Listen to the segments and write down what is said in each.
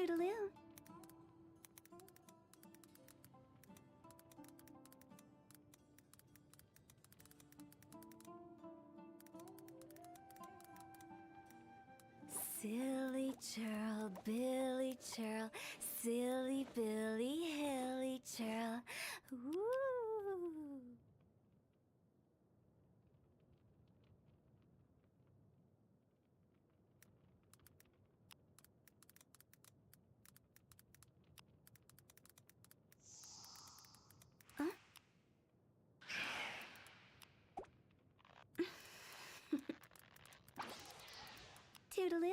Toodaloo. Silly churl, Billy churl, silly Billy, hilly churl. Ooh. Huh? Toodaloo.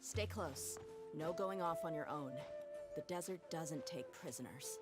Stay close. No going off on your own. The desert doesn't take prisoners.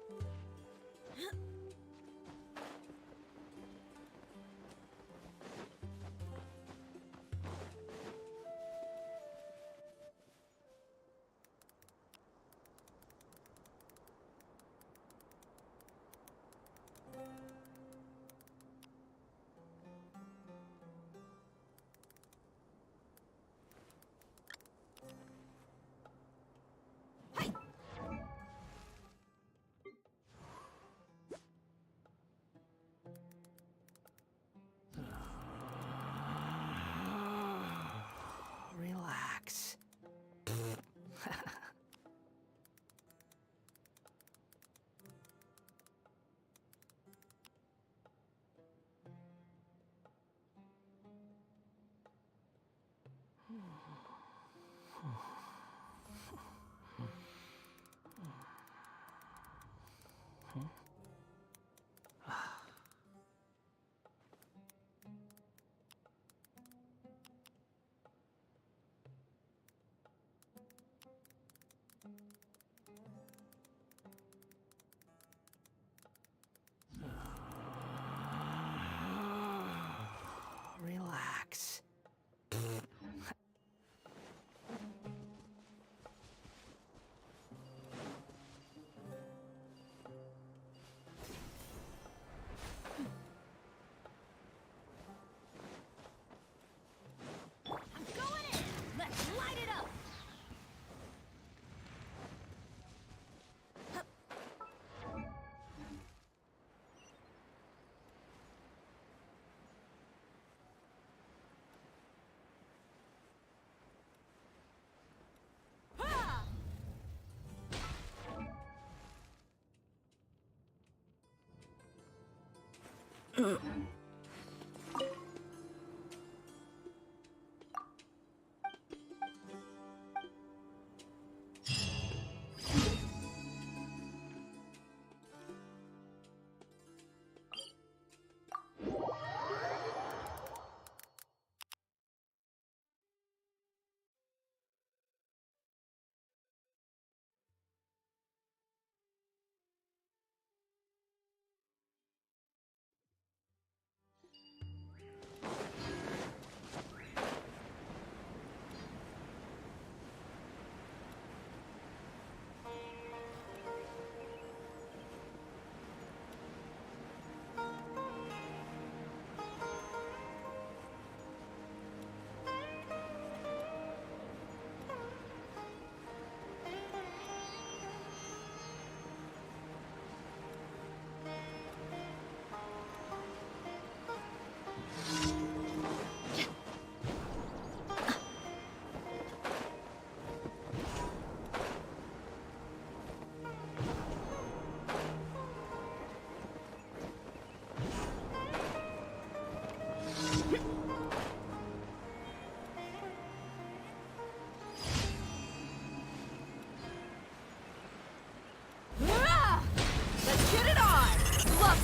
Relax. Relax. I'm going in. Let's light it up.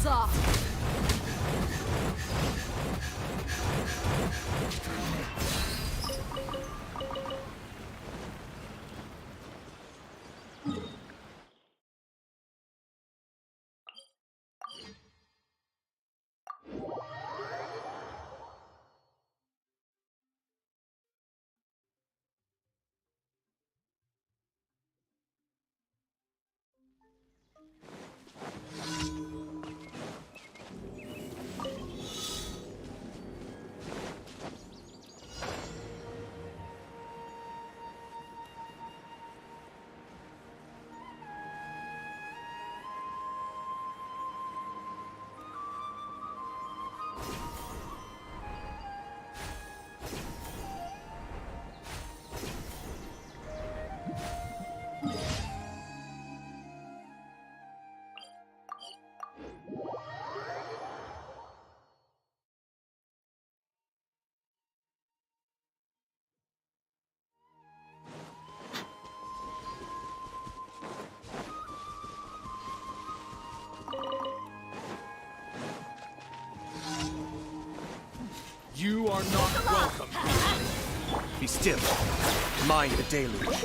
gloves off! You are not welcome. Be still. Mind the deluge.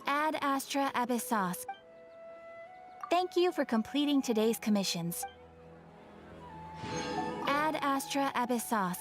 Ad Astra Abyssos. Thank you for completing today's commissions. Ad Astra Abyssos.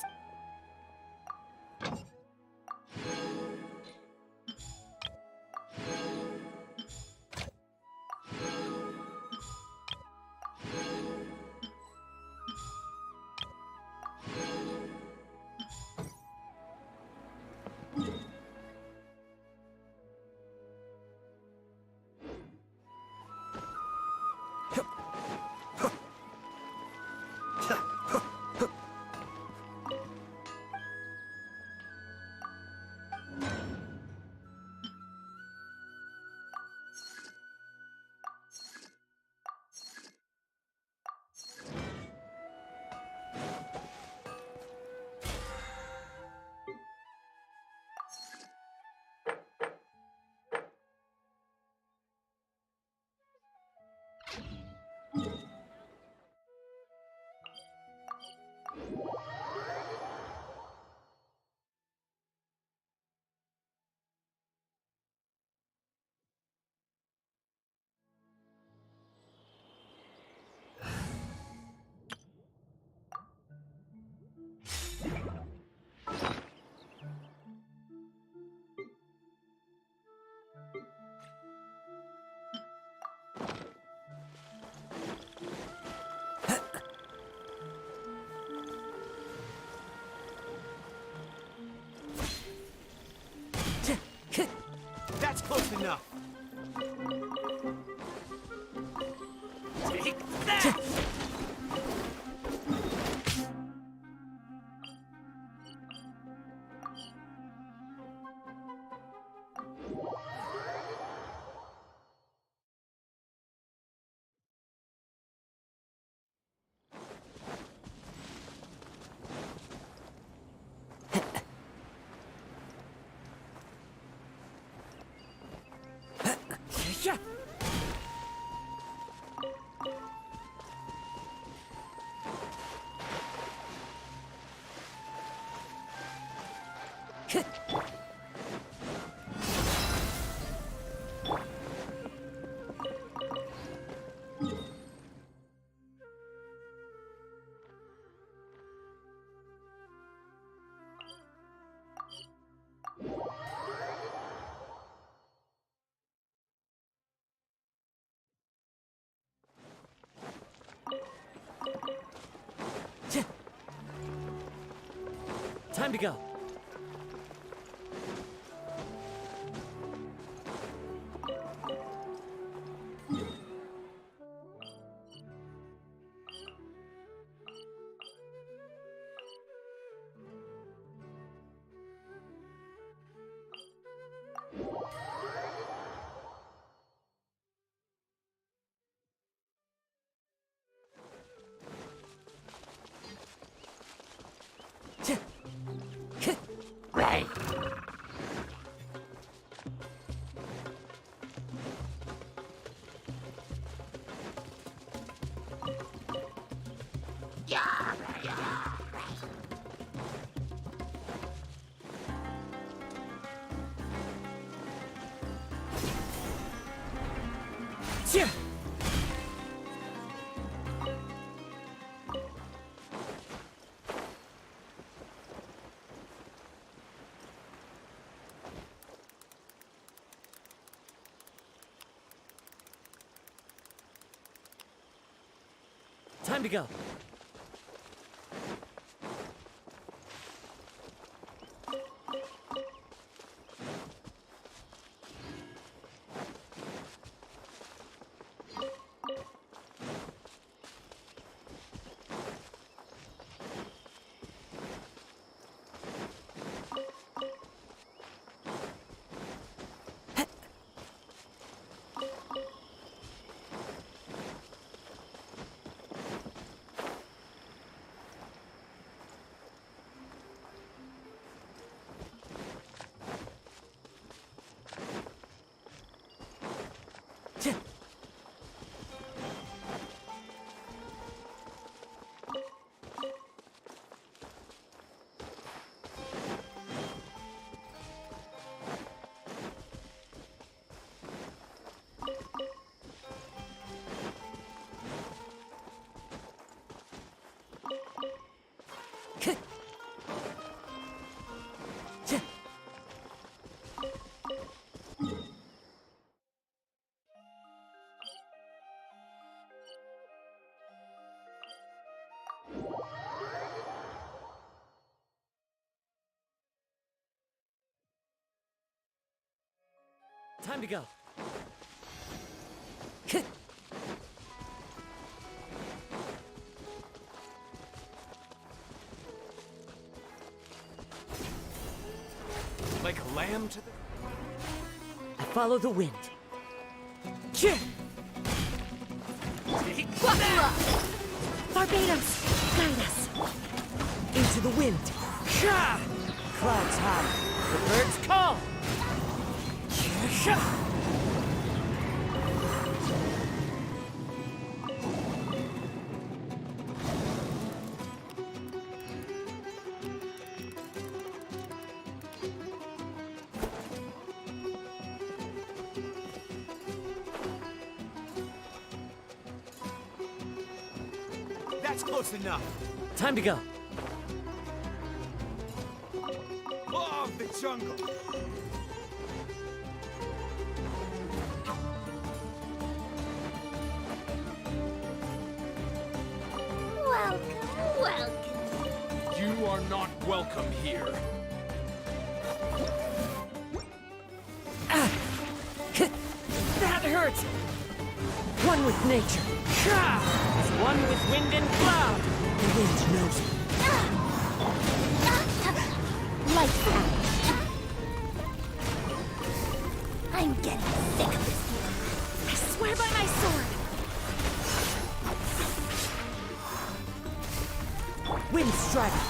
That's close enough. Take that! Yeah. Time to go. Time to go. Time to go. Like a lamb to the... I follow the wind. Barbados, guide us. Into the wind. Clouds high. The birds call. That's close enough. Time to go. Law of the jungle. Welcome, welcome. You are not welcome here. That hurt! One with nature. Is one with wind and cloud. The wind knows it. Like that. I'm getting sick of this. I swear by my sword. Wind strider.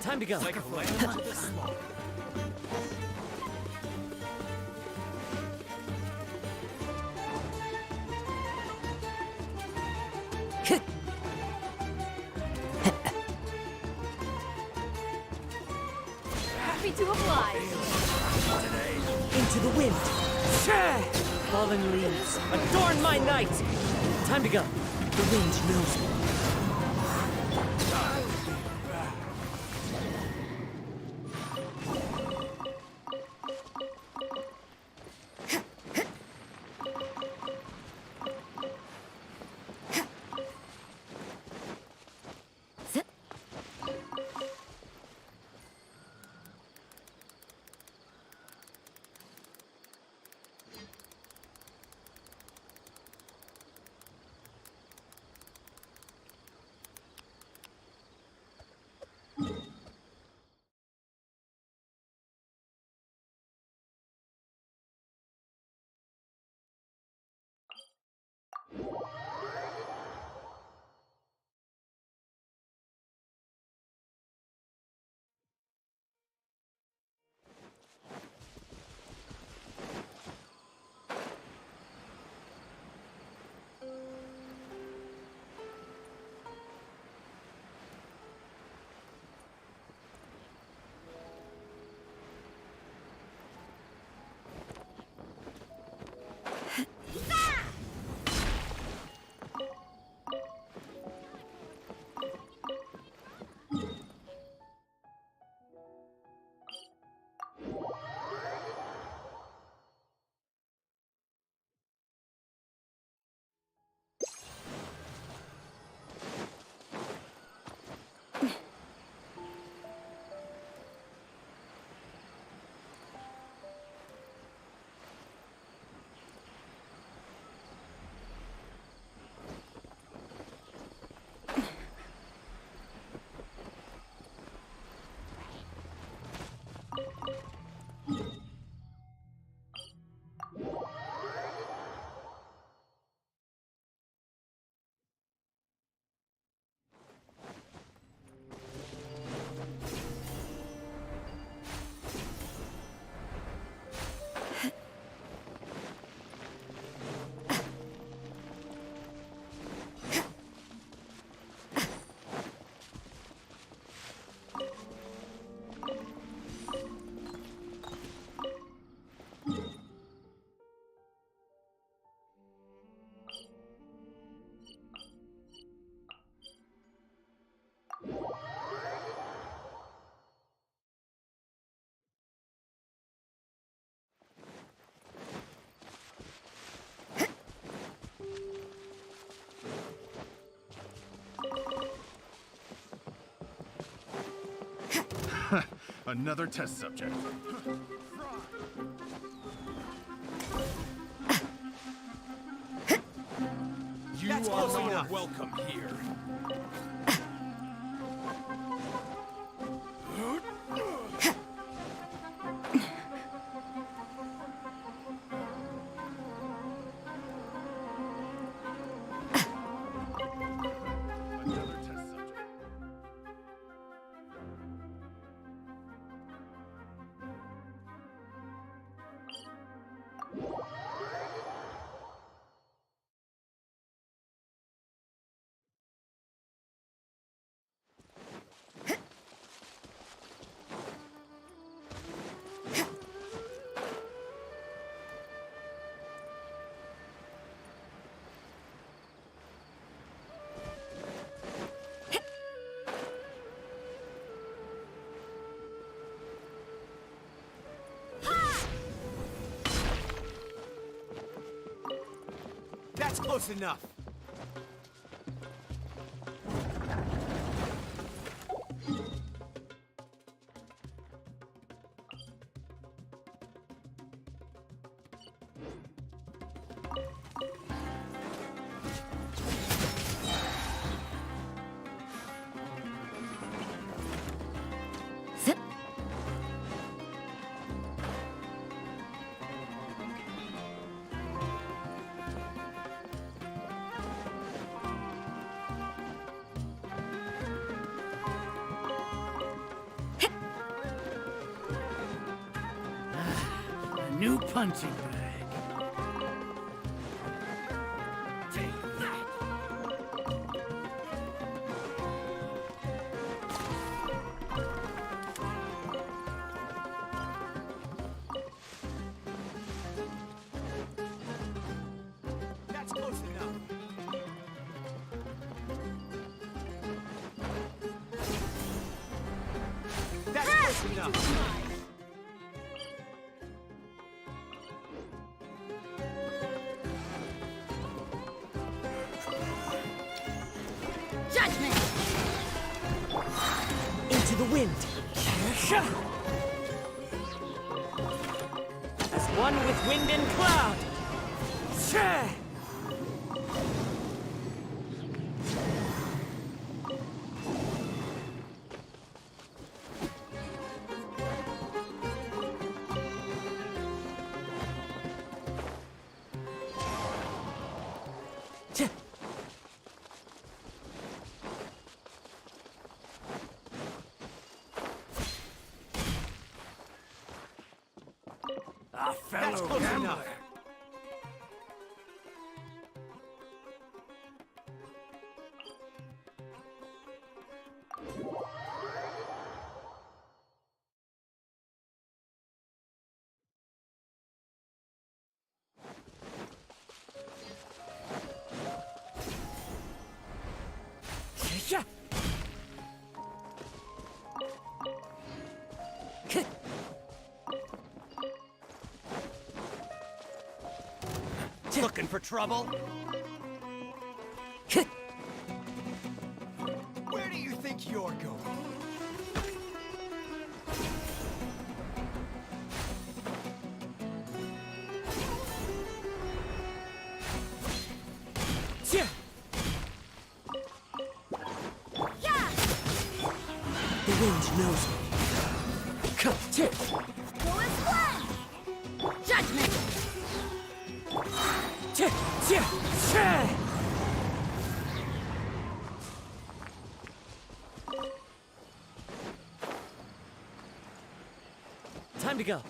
Time to go. Like a lamb to the slaughter. Happy to oblige. Into the wind. Fallen leaves, adorn my night. Time to go. The wind knows me. Another test subject. You That's are close not enough. welcome here. Another test subject. That's close enough. New punching bag. Take that. That's close enough. That's close enough. Judgment! Into the wind. As one with wind and cloud. A That's fellow close gambler. enough. Looking for trouble? Where do you think you're going? The wind knows me. Go as one! Judgment! Time to go.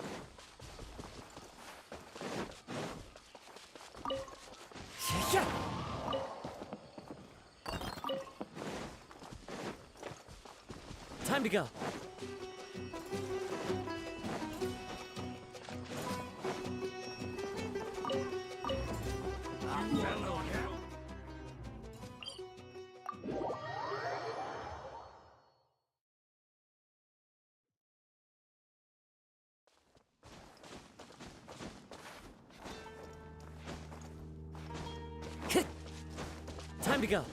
Time to go. A fellow gambler. Time to go.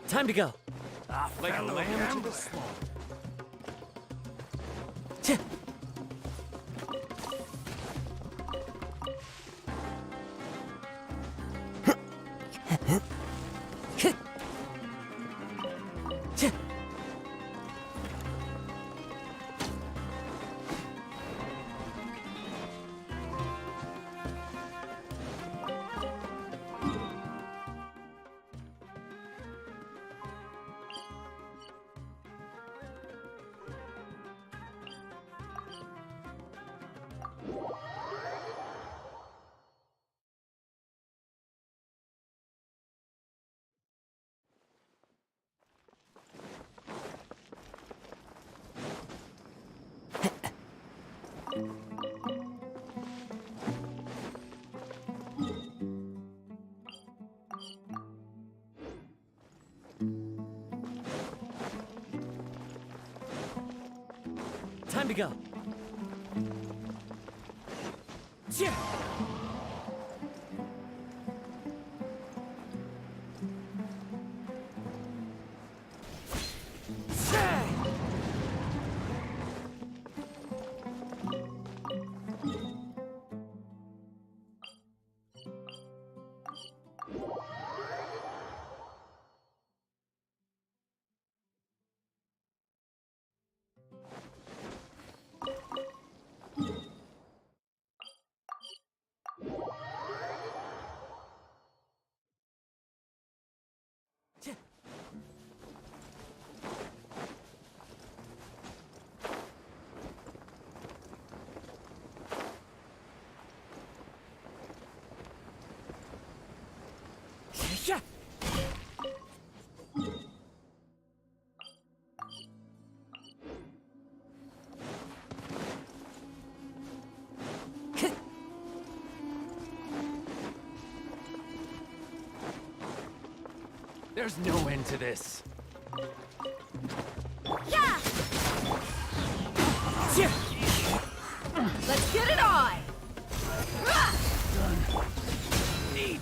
Time to go. Like a lamb to the slaughter. Time to go. There's no end to this. Yeah! Let's get it on! Need.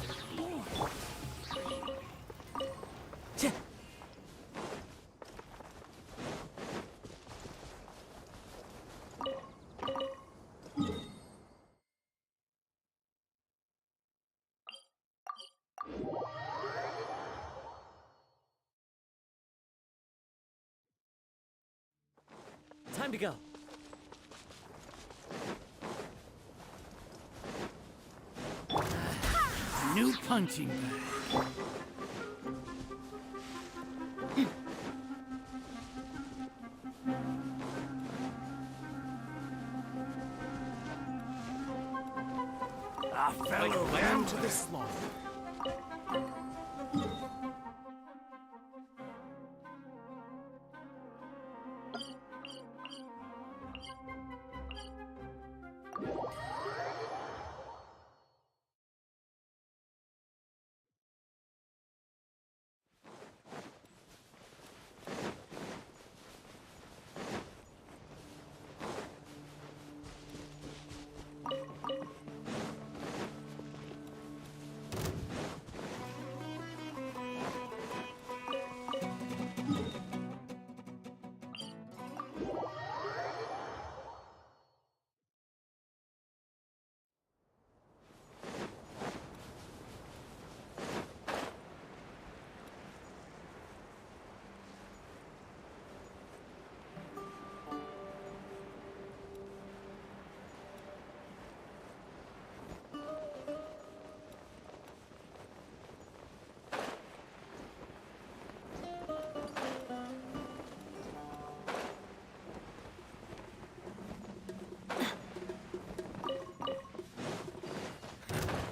Time to go. New punching bag. Like a lamb to the slaughter.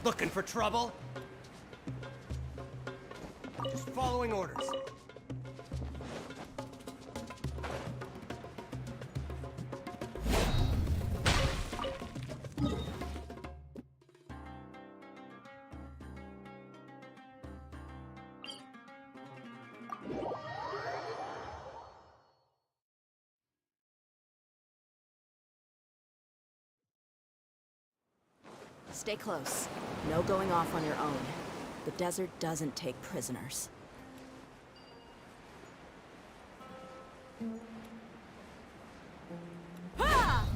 Looking for trouble? Just following orders. Stay close. No going off on your own. The desert doesn't take prisoners. Ha!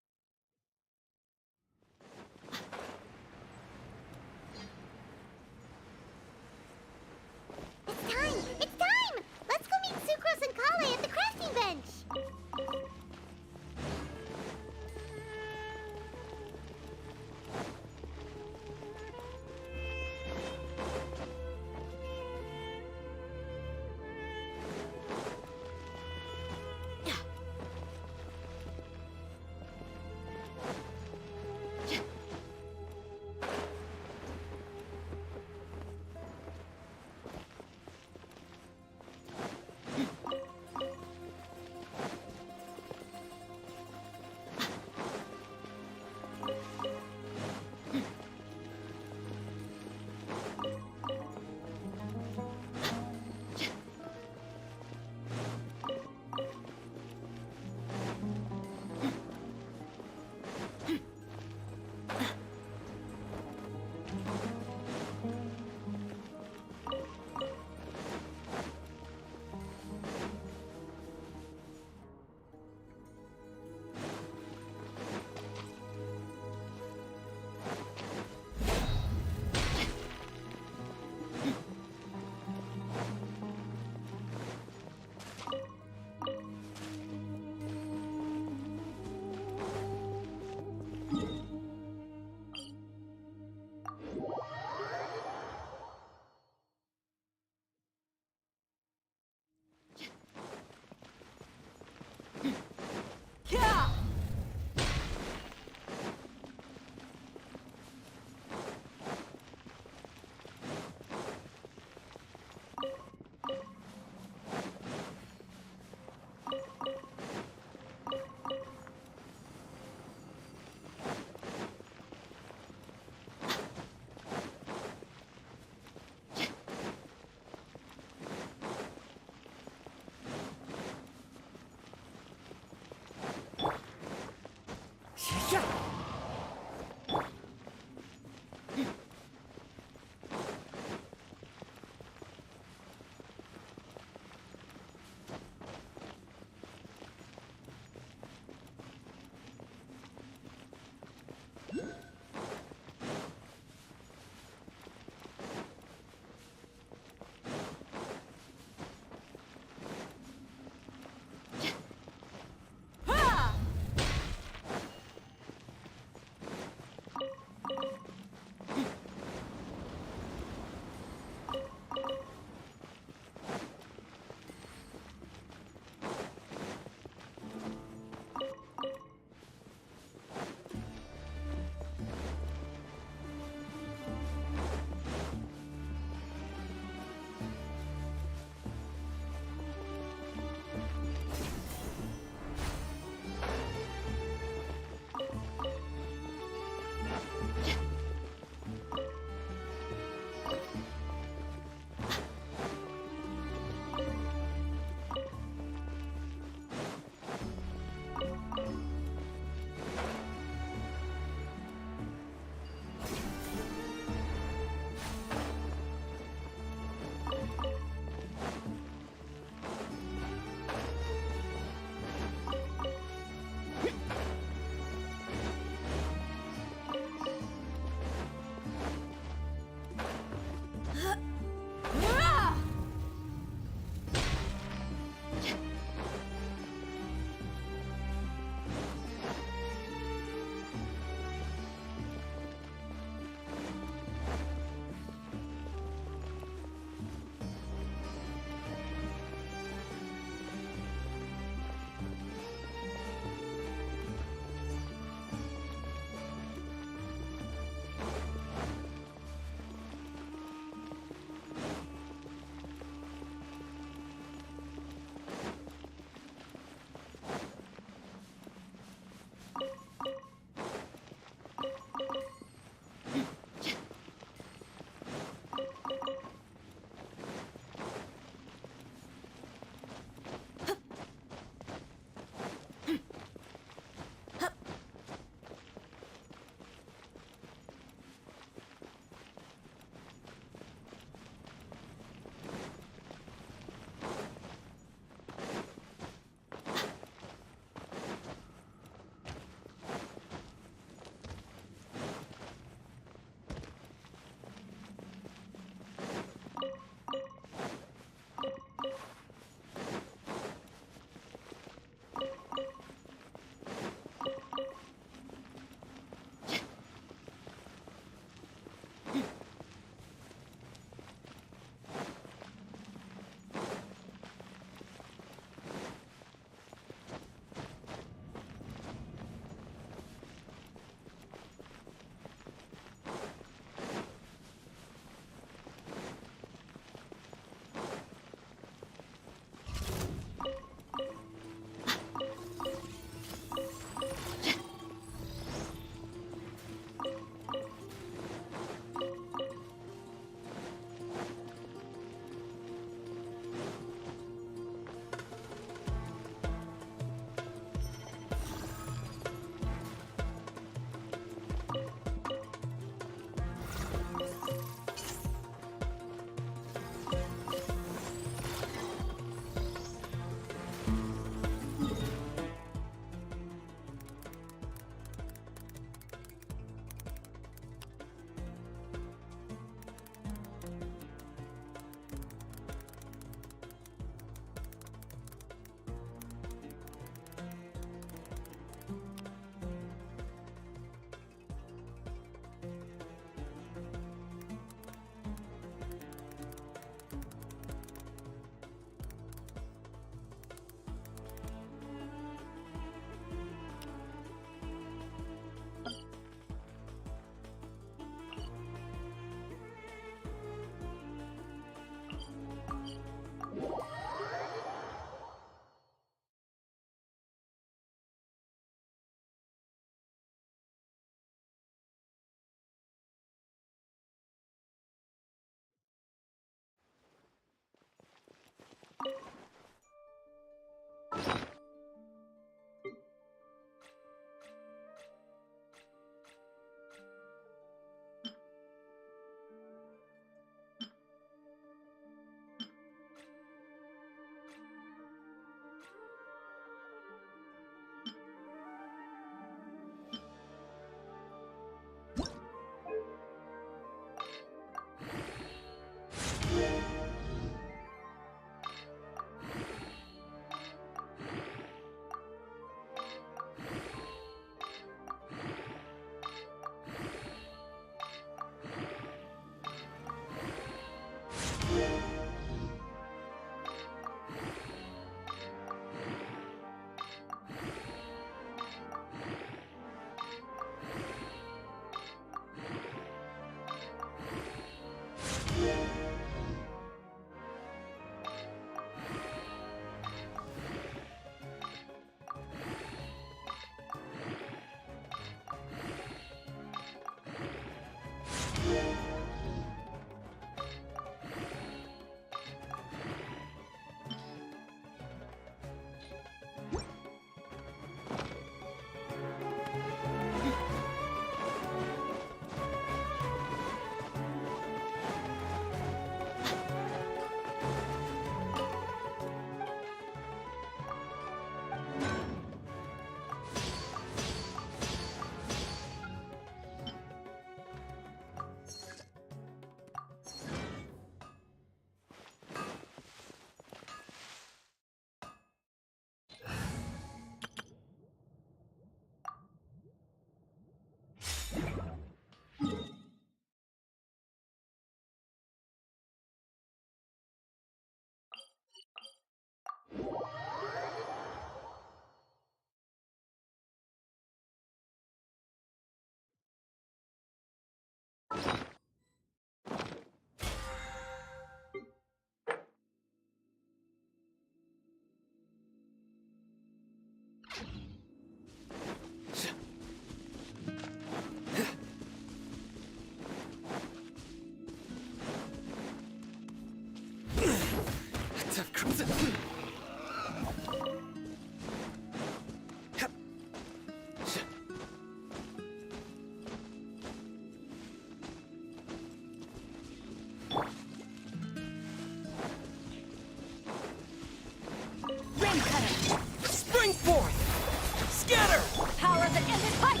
end this fight!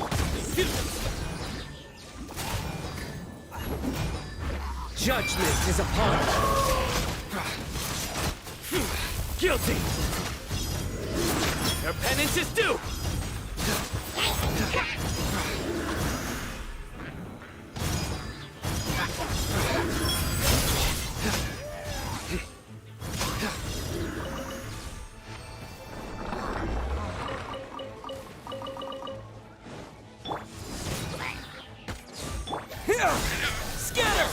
Judgment is upon you. Guilty! Your penance is due! Scatter!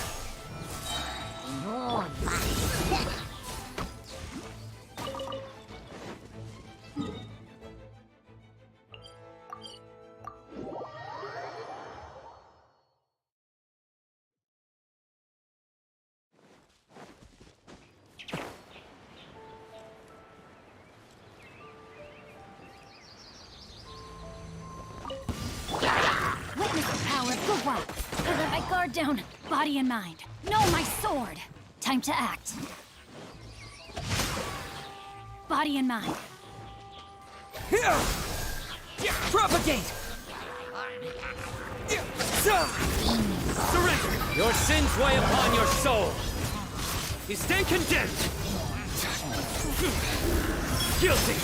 Witness the power of the rock. I let my guard down, body and mind. Know my sword. Time to act. Body and mind. Propagate! Surrender! Your sins weigh upon your soul. You stand condemned. Guilty!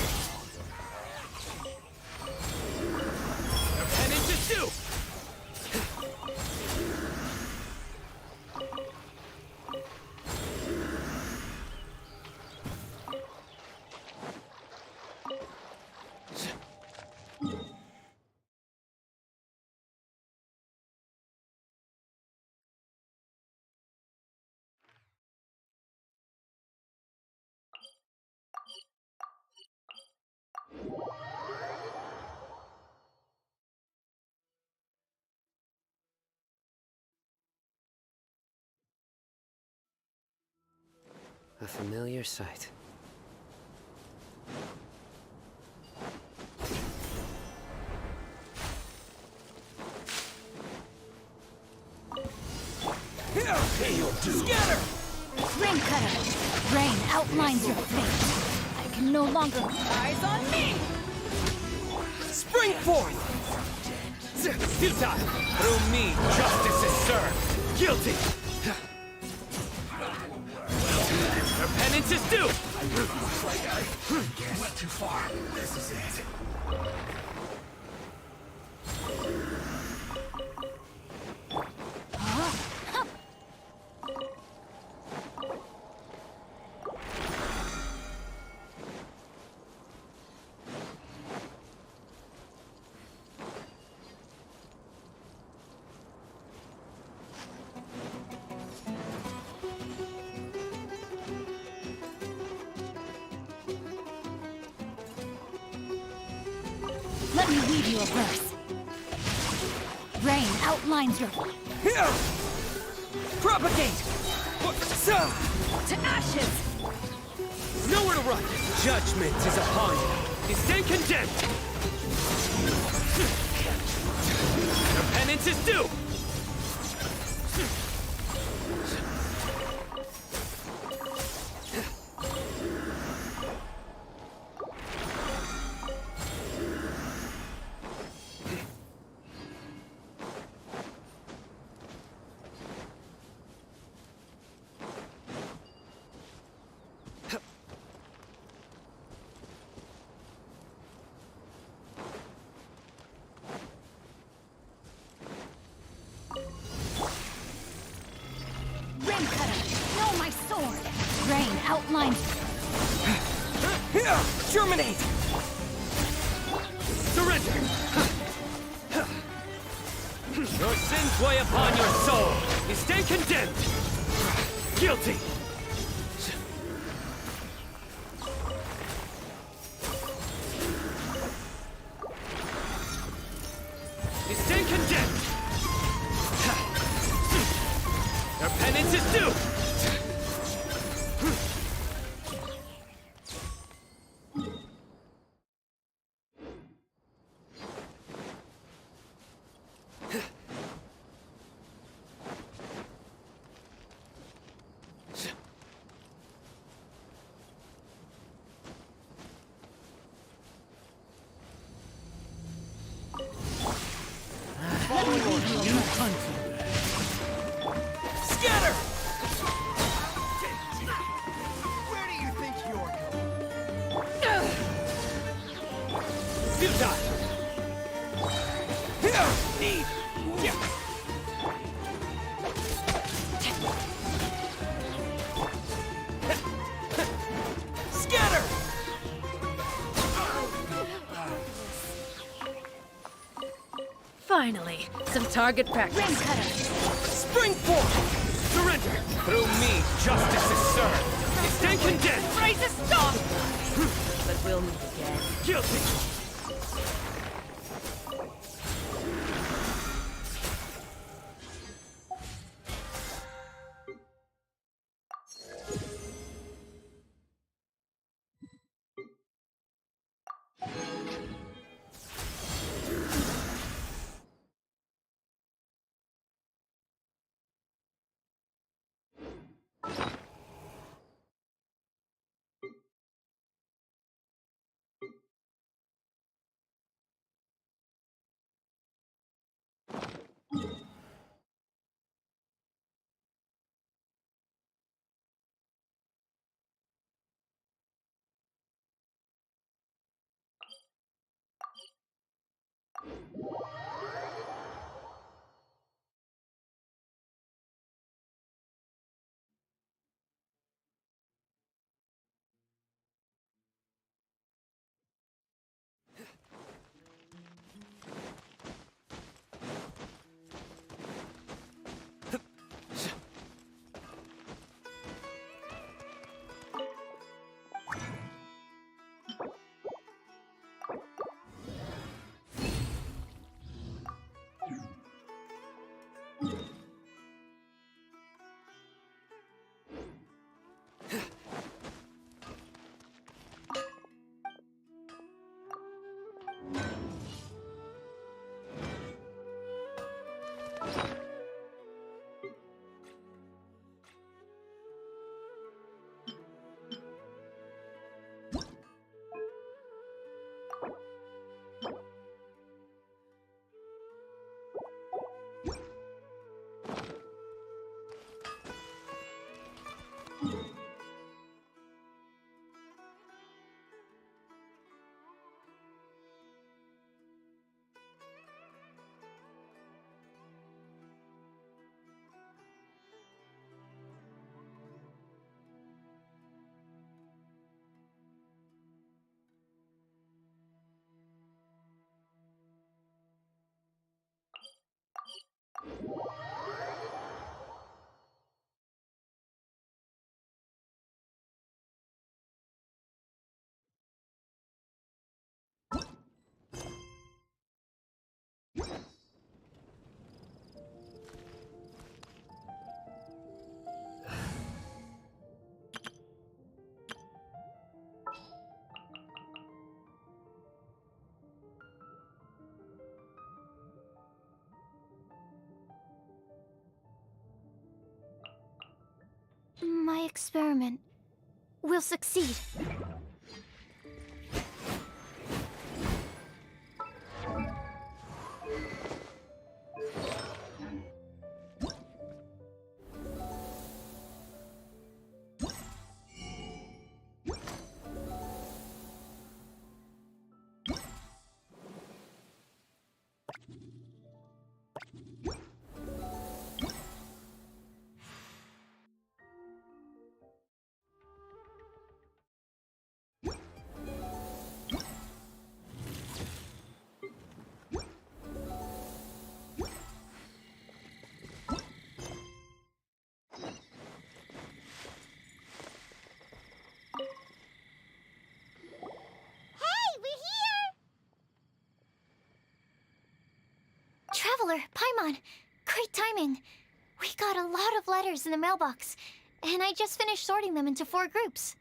Your penance is due! A familiar sight. Scatter! Rain cutter. Rain outlines your fate. I can no longer. Eyes on me! Spring forth! Futile! Through me, justice is served. Guilty! Your penance is due! Went too far. This is it. Let me read you a verse. Rain outlines your Propagate! to ashes. Nowhere to run! Judgment is upon you. You stand condemned! Your penance is due! Rain cutter. Know my sword. Rain outlines. Germinate! Surrender! Your sins weigh upon your soul. You stand condemned! Guilty! You stand condemned! Your penance is due! punching bag. Scatter! Where do you think you're going? Futile! Here! Need! Yeah! Scatter! Finally, some target practice. Ring cutter. Spring forth! Surrender! Through me, justice is served! Stand condemned! Raise a stop! But we'll meet again. Guilty! My experiment will succeed. Traveler, Paimon, great timing. We got a lot of letters in the mailbox, and I just finished sorting them into 4 groups.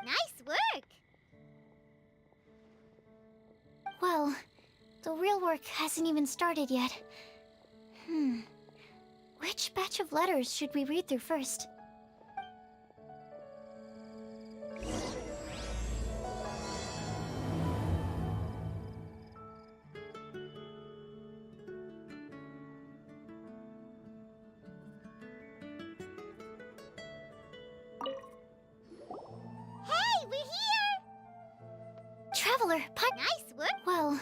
Nice work! Well, the real work hasn't even started yet. Which batch of letters should we read through first? Controller, Nice work. well...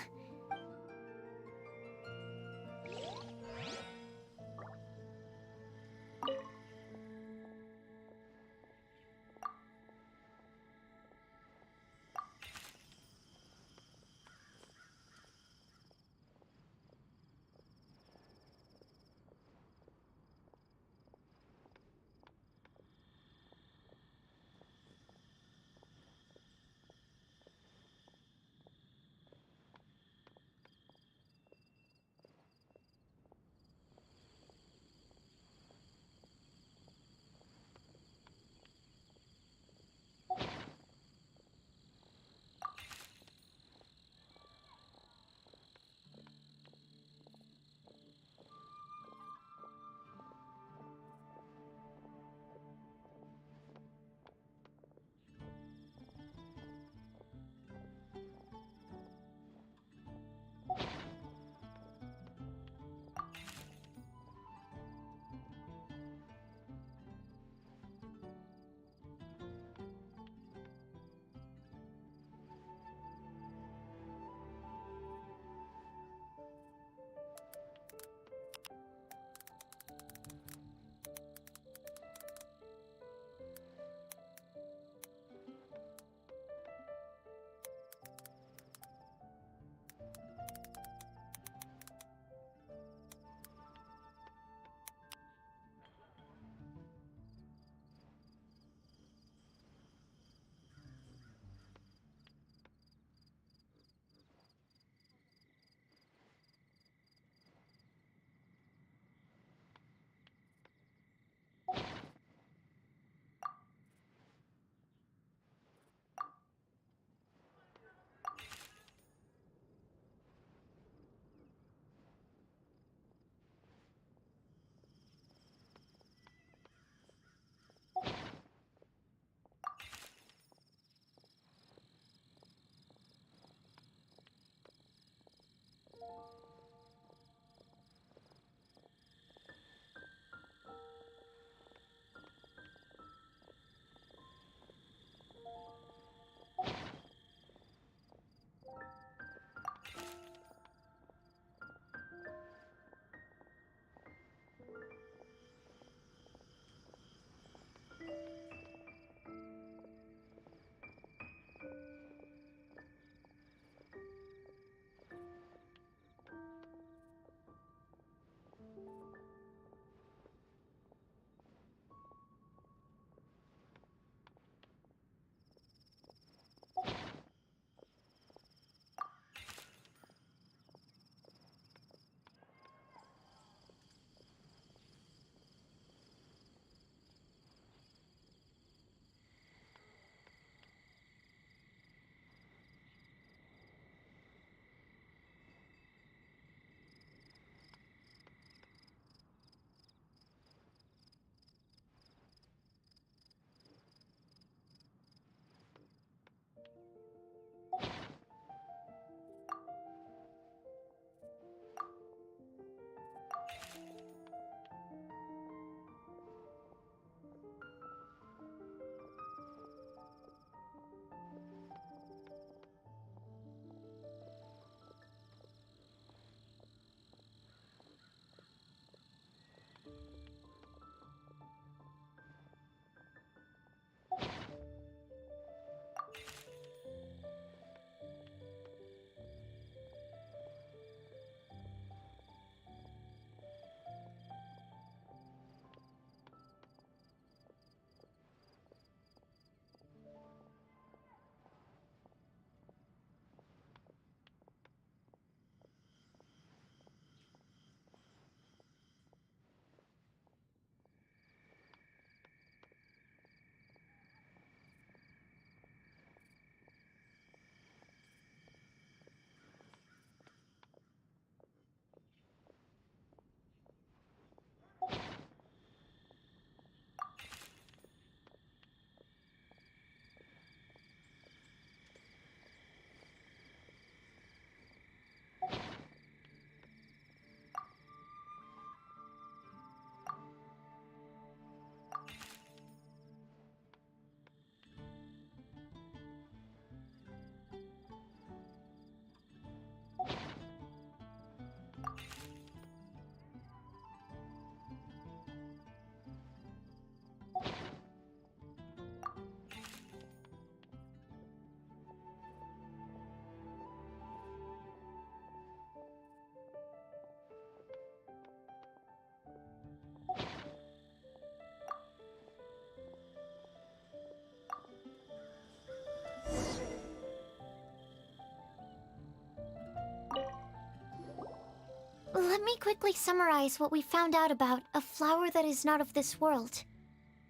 Let me quickly summarize what we found out about a flower that is not of this world.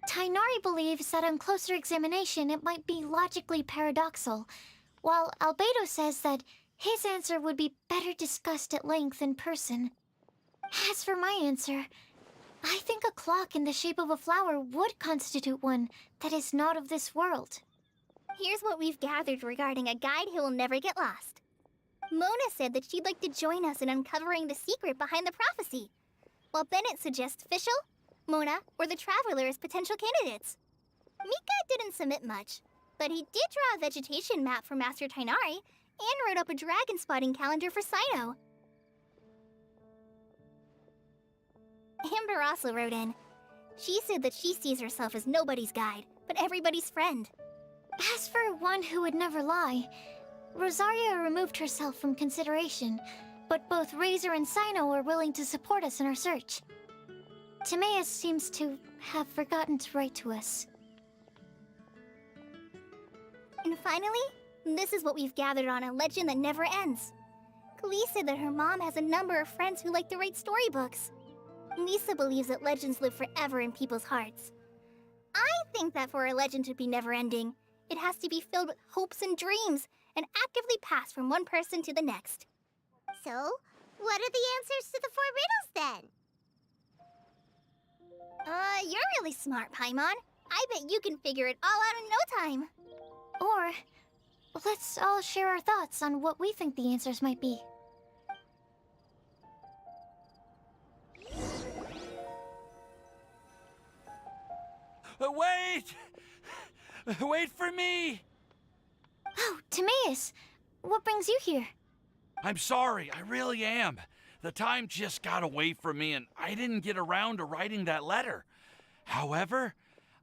Tainari believes that on closer examination it might be logically paradoxal, while Albedo says that his answer would be better discussed at length in person. As for my answer, I think a clock in the shape of a flower would constitute one that is not of this world. Here's what we've gathered regarding a guide who will never get lost. Mona said that she'd like to join us in uncovering the secret behind the prophecy, while Bennett suggests Fischl, Mona, or the Traveler as potential candidates. Mika didn't submit much, but he did draw a vegetation map for Master Tainari and wrote up a dragon spotting calendar for Sino. Amber also wrote in. She said that she sees herself as nobody's guide, but everybody's friend. As for one who would never lie, Rosaria removed herself from consideration, but both Razor and Sino are willing to support us in our search. Timaeus seems to have forgotten to write to us. And finally, this is what we've gathered on a legend that never ends. Klee said that her mom has a number of friends who like to write storybooks. Lisa believes that legends live forever in people's hearts. I think that for a legend to be never-ending, it has to be filled with hopes and dreams, and actively passed from one person to the next. So, what are the answers to the 4 riddles then? You're really smart, Paimon. I bet you can figure it all out in no time. Or, let's all share our thoughts on what we think the answers might be. Wait! Wait for me! Oh, Timaeus! What brings you here? I'm sorry, I really am. The time just got away from me and I didn't get around to writing that letter. However,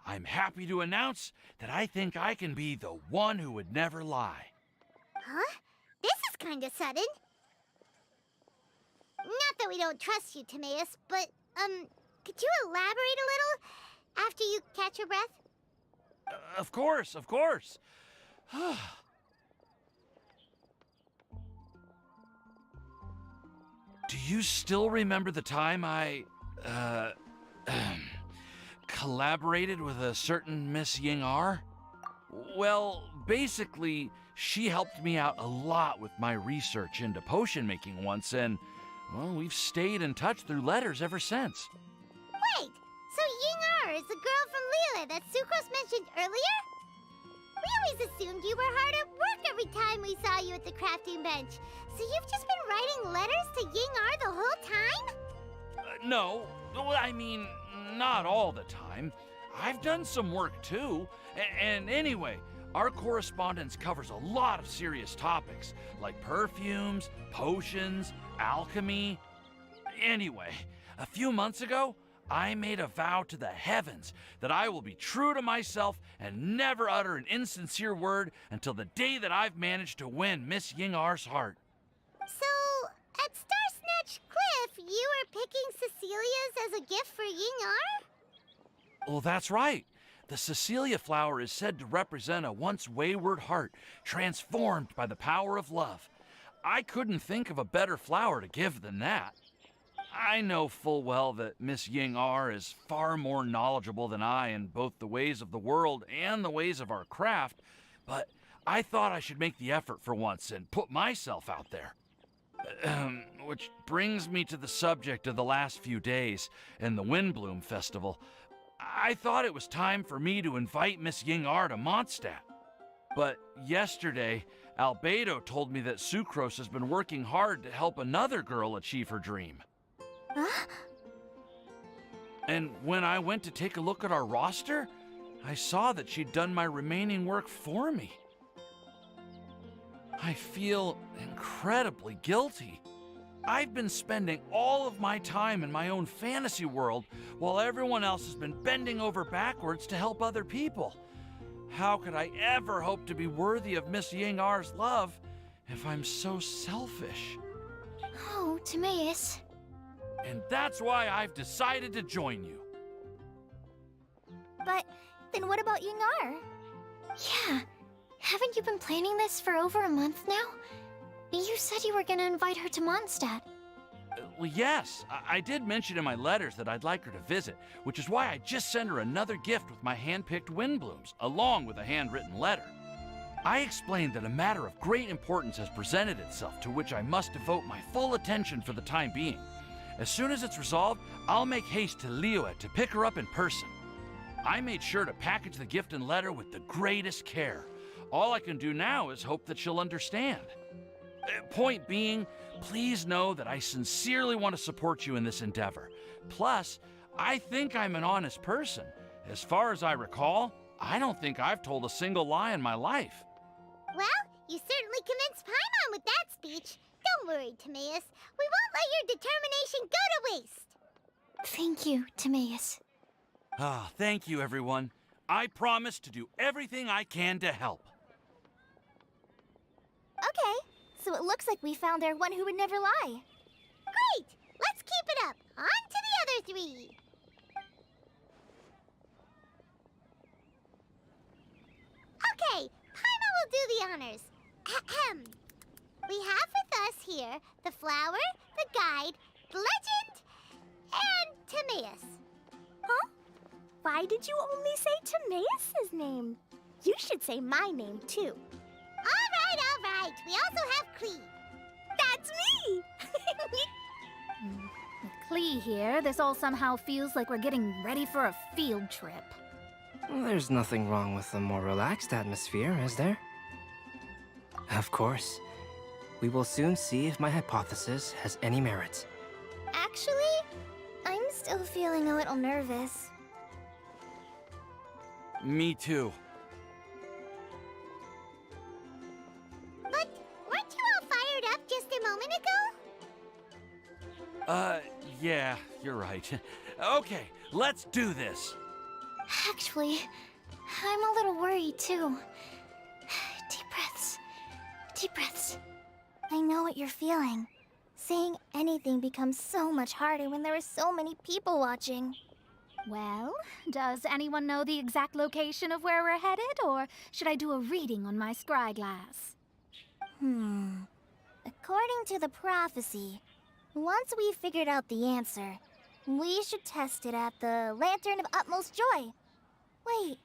I'm happy to announce that I think I can be the one who would never lie. Huh? This is kinda sudden. Not that we don't trust you, Timaeus, but, could you elaborate a little after you catch your breath? Of course, of course. Do you still remember the time I, collaborated with a certain Miss Ying-ar? Well, basically, she helped me out a lot with my research into potion making once, and, well, we've stayed in touch through letters ever since. Wait, so Ying-ar is the girl from Lila that Sucrose mentioned earlier? We always assumed you were hard at work every time we saw you at the crafting bench. So you've just been writing letters to Ying-ar the whole time? No, well, I mean, not all the time. I've done some work too. And anyway, our correspondence covers a lot of serious topics, like perfumes, potions, alchemy. Anyway, a few months ago, I made a vow to the heavens that I will be true to myself and never utter an insincere word until the day that I've managed to win Miss Ying-ar's heart. So, at Star Snatch Cliff, you were picking Cecilia's as a gift for Ying-ar? Well, that's right. The Cecilia flower is said to represent a once wayward heart, transformed by the power of love. I couldn't think of a better flower to give than that. I know full well that Miss Ying-ar is far more knowledgeable than I in both the ways of the world and the ways of our craft, but I thought I should make the effort for once and put myself out there. Which brings me to the subject of the last few days and the Windblume Festival. I thought it was time for me to invite Miss Ying-ar to Mondstadt. But yesterday, Albedo told me that Sucrose has been working hard to help another girl achieve her dream. Huh? And when I went to take a look at our roster, I saw that she'd done my remaining work for me. I feel incredibly guilty. I've been spending all of my time in my own fantasy world while everyone else has been bending over backwards to help other people. How could I ever hope to be worthy of Miss Ying-ar's love if I'm so selfish? Oh, Timaeus. And that's why I've decided to join you. But then what about Ying-ar? Yeah. Haven't you been planning this for over a month now? You said you were gonna invite her to Mondstadt. Well, yes, I did mention in my letters that I'd like her to visit, which is why I just sent her another gift with my hand-picked Windblooms, along with a handwritten letter. I explained that a matter of great importance has presented itself to which I must devote my full attention for the time being. As soon as it's resolved, I'll make haste to Liyue to pick her up in person. I made sure to package the gift and letter with the greatest care. All I can do now is hope that she'll understand. Point being, please know that I sincerely want to support you in this endeavor. Plus, I think I'm an honest person. As far as I recall, I don't think I've told a single lie in my life. Well, you certainly convinced Paimon with that speech. Don't worry, Timaeus. We won't let your determination go to waste. Thank you, Timaeus. Ah, thank you, everyone. I promise to do everything I can to help. Okay, so it looks like we found our one who would never lie. Great! Let's keep it up. On to the other three. Okay, Paimon will do the honors. Ahem. We have with us here the flower, the guide, the legend, and Timaeus. Huh? Why did you only say Timaeus' name? You should say my name, too. All right. We also have Klee. That's me! With Klee here, this all somehow feels like we're getting ready for a field trip. There's nothing wrong with a more relaxed atmosphere, is there? Of course. We will soon see if my hypothesis has any merit. Actually, I'm still feeling a little nervous. Me too. But weren't you all fired up just a moment ago? Yeah, you're right. Okay, let's do this. Actually, I'm a little worried too. Deep breaths. Deep breaths. I know what you're feeling. Saying anything becomes so much harder when there are so many people watching. Well, does anyone know the exact location of where we're headed, or should I do a reading on my scry glass? According to the prophecy, once we've figured out the answer, we should test it at the Lantern of Utmost Joy. Wait,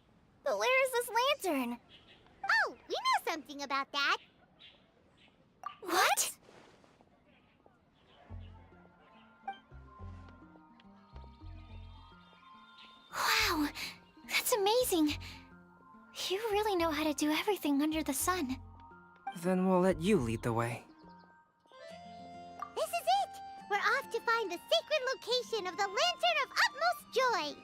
but where is this lantern? Oh, we know something about that. What? Wow, that's amazing. You really know how to do everything under the sun. Then we'll let you lead the way. This is it! We're off to find the sacred location of the Lantern of Utmost Joy.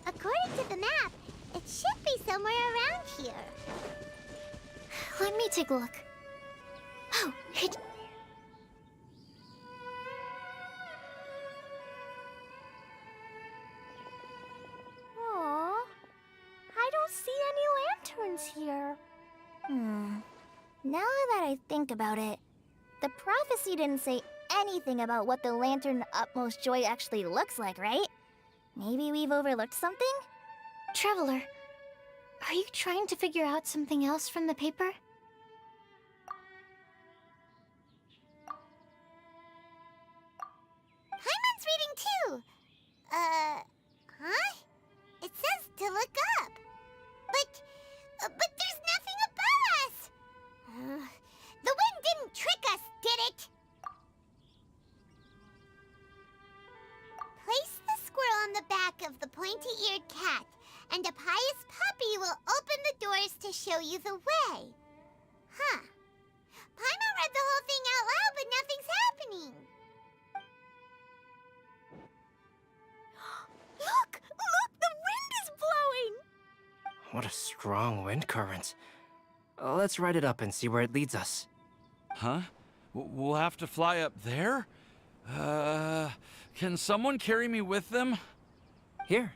According to the map, it should be somewhere around here. Let me take a look. Oh, it... Aww, I don't see any lanterns here. Now that I think about it, the prophecy didn't say anything about what the Lantern of Utmost Joy actually looks like, right? Maybe we've overlooked something? Traveler, are you trying to figure out something else from the paper? pointy-eared cat, and a pious puppy will open the doors to show you the way. Huh. Paimon read the whole thing out loud, but nothing's happening. Look! Look! The wind is blowing! What a strong wind current. Let's ride it up and see where it leads us. Huh? We'll have to fly up there? Can someone carry me with them? Here.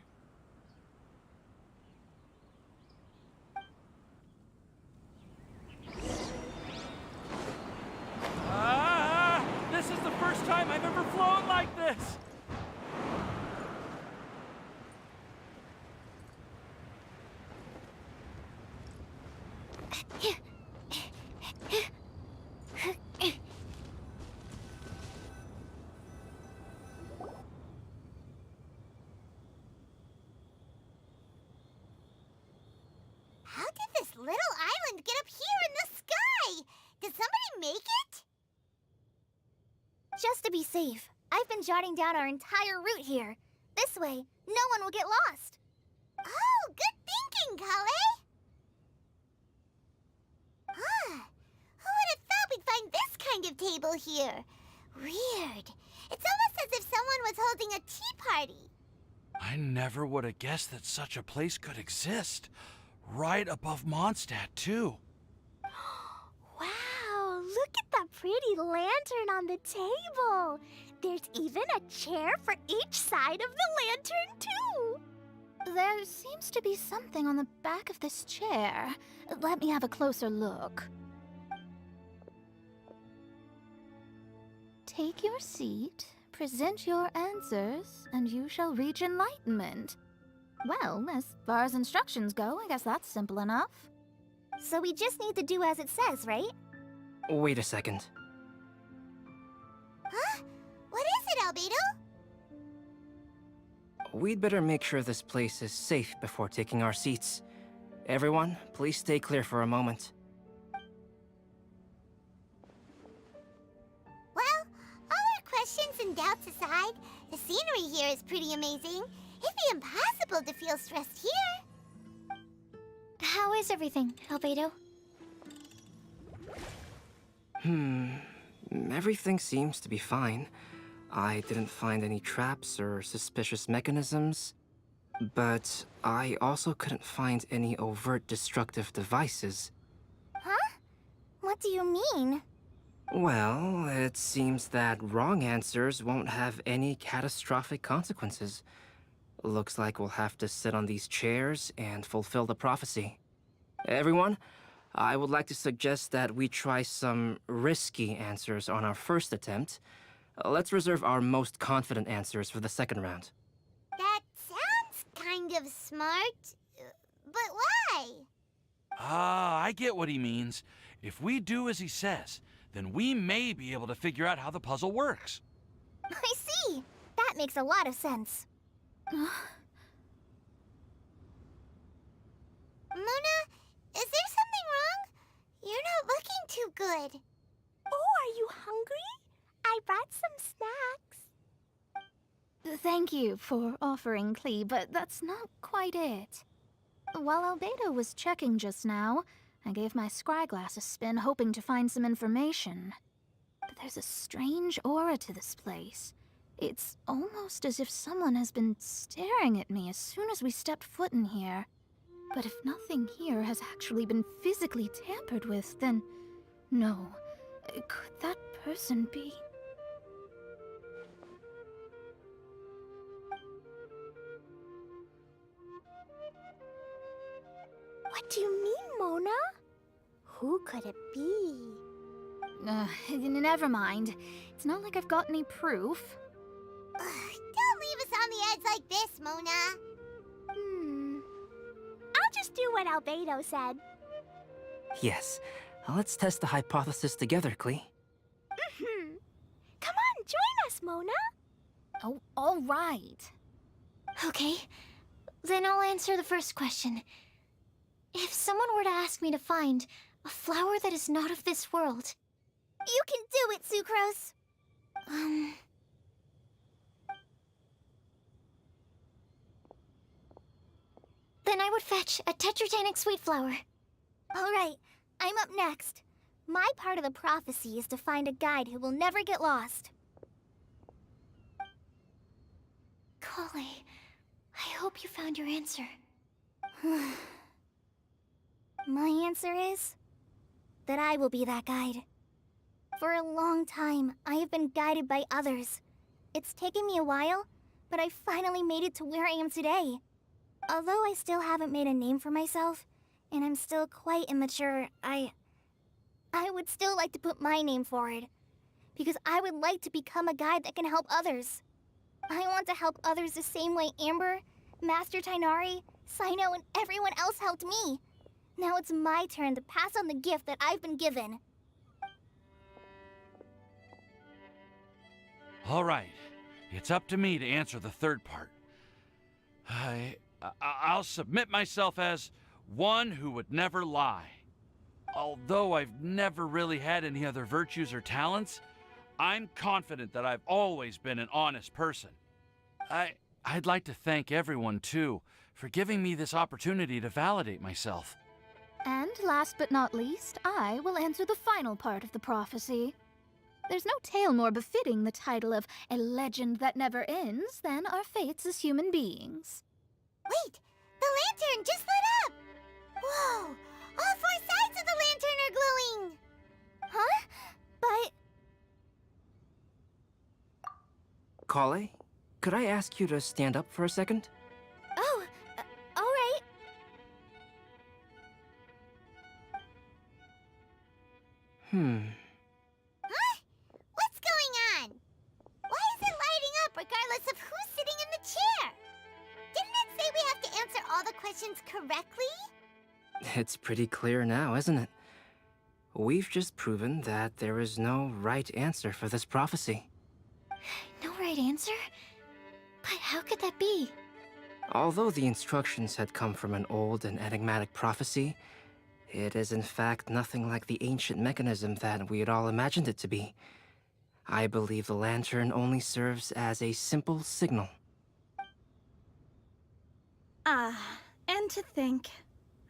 This is the first time I've ever flown like this! How did this little island get up here in the sky? Did somebody make it? Just to be safe, I've been jotting down our entire route here. This way, no one will get lost. Oh, good thinking, Kale! Huh. Who would have thought we'd find this kind of table here? Weird. It's almost as if someone was holding a tea party. I never would have guessed that such a place could exist. Right above Mondstadt, too. Wow, look at that pretty lantern on the table. There's even a chair for each side of the lantern, too. There seems to be something on the back of this chair. Let me have a closer look. Take your seat, present your answers, and you shall reach enlightenment. Well, as far as instructions go, I guess that's simple enough. So we just need to do as it says, right? Wait a second. Huh? What is it, Albedo? We'd better make sure this place is safe before taking our seats. Everyone, please stay clear for a moment. Well, all our questions and doubts aside, the scenery here is pretty amazing. It'd be impossible to feel stressed here. How is everything, Albedo? Everything seems to be fine. I didn't find any traps or suspicious mechanisms, but I also couldn't find any overt destructive devices. Huh? What do you mean? Well, it seems that wrong answers won't have any catastrophic consequences. Looks like we'll have to sit on these chairs and fulfill the prophecy. Everyone, I would like to suggest that we try some risky answers on our first attempt. Let's reserve our most confident answers for the second round. That sounds kind of smart, but why? I get what he means. If we do as he says, then we may be able to figure out how the puzzle works. I see. That makes a lot of sense. Mona, is there something wrong? You're not looking too good. Oh, are you hungry? I brought some snacks. Thank you for offering, Klee, but that's not quite it. While Albedo was checking just now, I gave my scryglass a spin hoping to find some information. But there's a strange aura to this place. It's almost as if someone has been staring at me as soon as we stepped foot in here. But if nothing here has actually been physically tampered with, then no. Could that person be? What do you mean, Mona? Who could it be? Never mind. It's not like I've got any proof. Don't leave us on the edge like this, Mona. I'll just do what Albedo said. Yes, let's test the hypothesis together, Klee. Come on, join us, Mona. Oh, all right. Okay, then I'll answer the first question. If someone were to ask me to find a flower that is not of this world... You can do it, Sucrose. Then I would fetch a tetragenic sweet flower. All right, I'm up next. My part of the prophecy is to find a guide who will never get lost. Collei, I hope you found your answer. My answer is that I will be that guide. For a long time, I have been guided by others. It's taken me a while, but I finally made it to where I am today. Although I still haven't made a name for myself, and I'm still quite immature, I would still like to put my name forward. Because I would like to become a guide that can help others. I want to help others the same way Amber, Master Tighnari, Cyno, and everyone else helped me. Now it's my turn to pass on the gift that I've been given. All right, it's up to me to answer the third part. I'll submit myself as one who would never lie. Although I've never really had any other virtues or talents, I'm confident that I've always been an honest person. I'd like to thank everyone, too, for giving me this opportunity to validate myself. And last but not least, I will answer the final part of the prophecy. There's no tale more befitting the title of a legend that never ends than our fates as human beings. Wait! The lantern just lit up! Whoa! All four sides of the lantern are glowing! Huh? But... Collei, could I ask you to stand up for a second? Oh, all right. Huh? What's going on? Why is it lighting up regardless of who's sitting in the chair? Didn't it say we have to answer all the questions correctly? It's pretty clear now, isn't it? We've just proven that there is no right answer for this prophecy. No right answer? But how could that be? Although the instructions had come from an old and enigmatic prophecy, it is in fact nothing like the ancient mechanism that we had all imagined it to be. I believe the lantern only serves as a simple signal. And to think,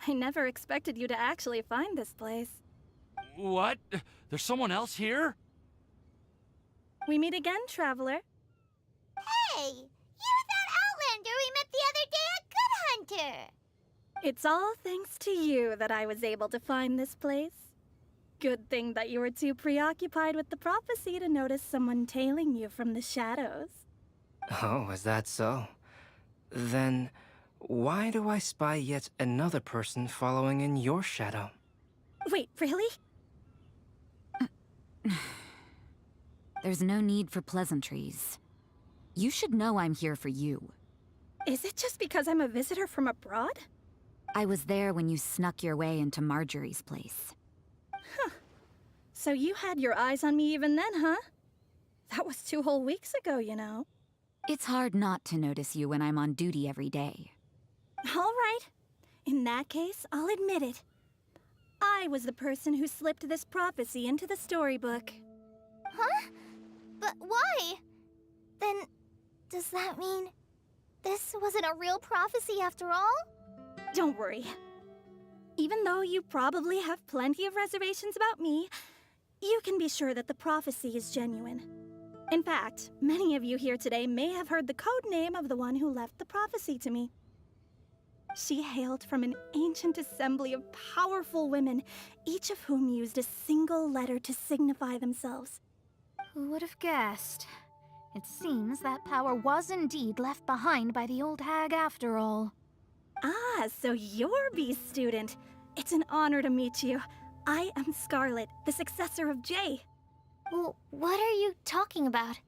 I never expected you to actually find this place. What? There's someone else here? We meet again, traveler. Hey! You're that Outlander we met the other day at Good Hunter! It's all thanks to you that I was able to find this place. Good thing that you were too preoccupied with the prophecy to notice someone tailing you from the shadows. Oh, is that so? Then, why do I spy yet another person following in your shadow? Wait, really? There's no need for pleasantries. You should know I'm here for you. Is it just because I'm a visitor from abroad? I was there when you snuck your way into Marjorie's place. Huh. So you had your eyes on me even then, huh? That was 2 whole weeks ago, you know. It's hard not to notice you when I'm on duty every day. All right. In that case, I'll admit it. I was the person who slipped this prophecy into the storybook. Huh? But why? Then, does that mean this wasn't a real prophecy after all? Don't worry. Even though you probably have plenty of reservations about me, you can be sure that the prophecy is genuine. In fact, many of you here today may have heard the code name of the one who left the prophecy to me. She hailed from an ancient assembly of powerful women, each of whom used a single letter to signify themselves. Who would have guessed? It seems that power was indeed left behind by the old hag after all. Ah, so you're B's student. It's an honor to meet you. I am Scarlet, the successor of Jay. Well, what are you talking about?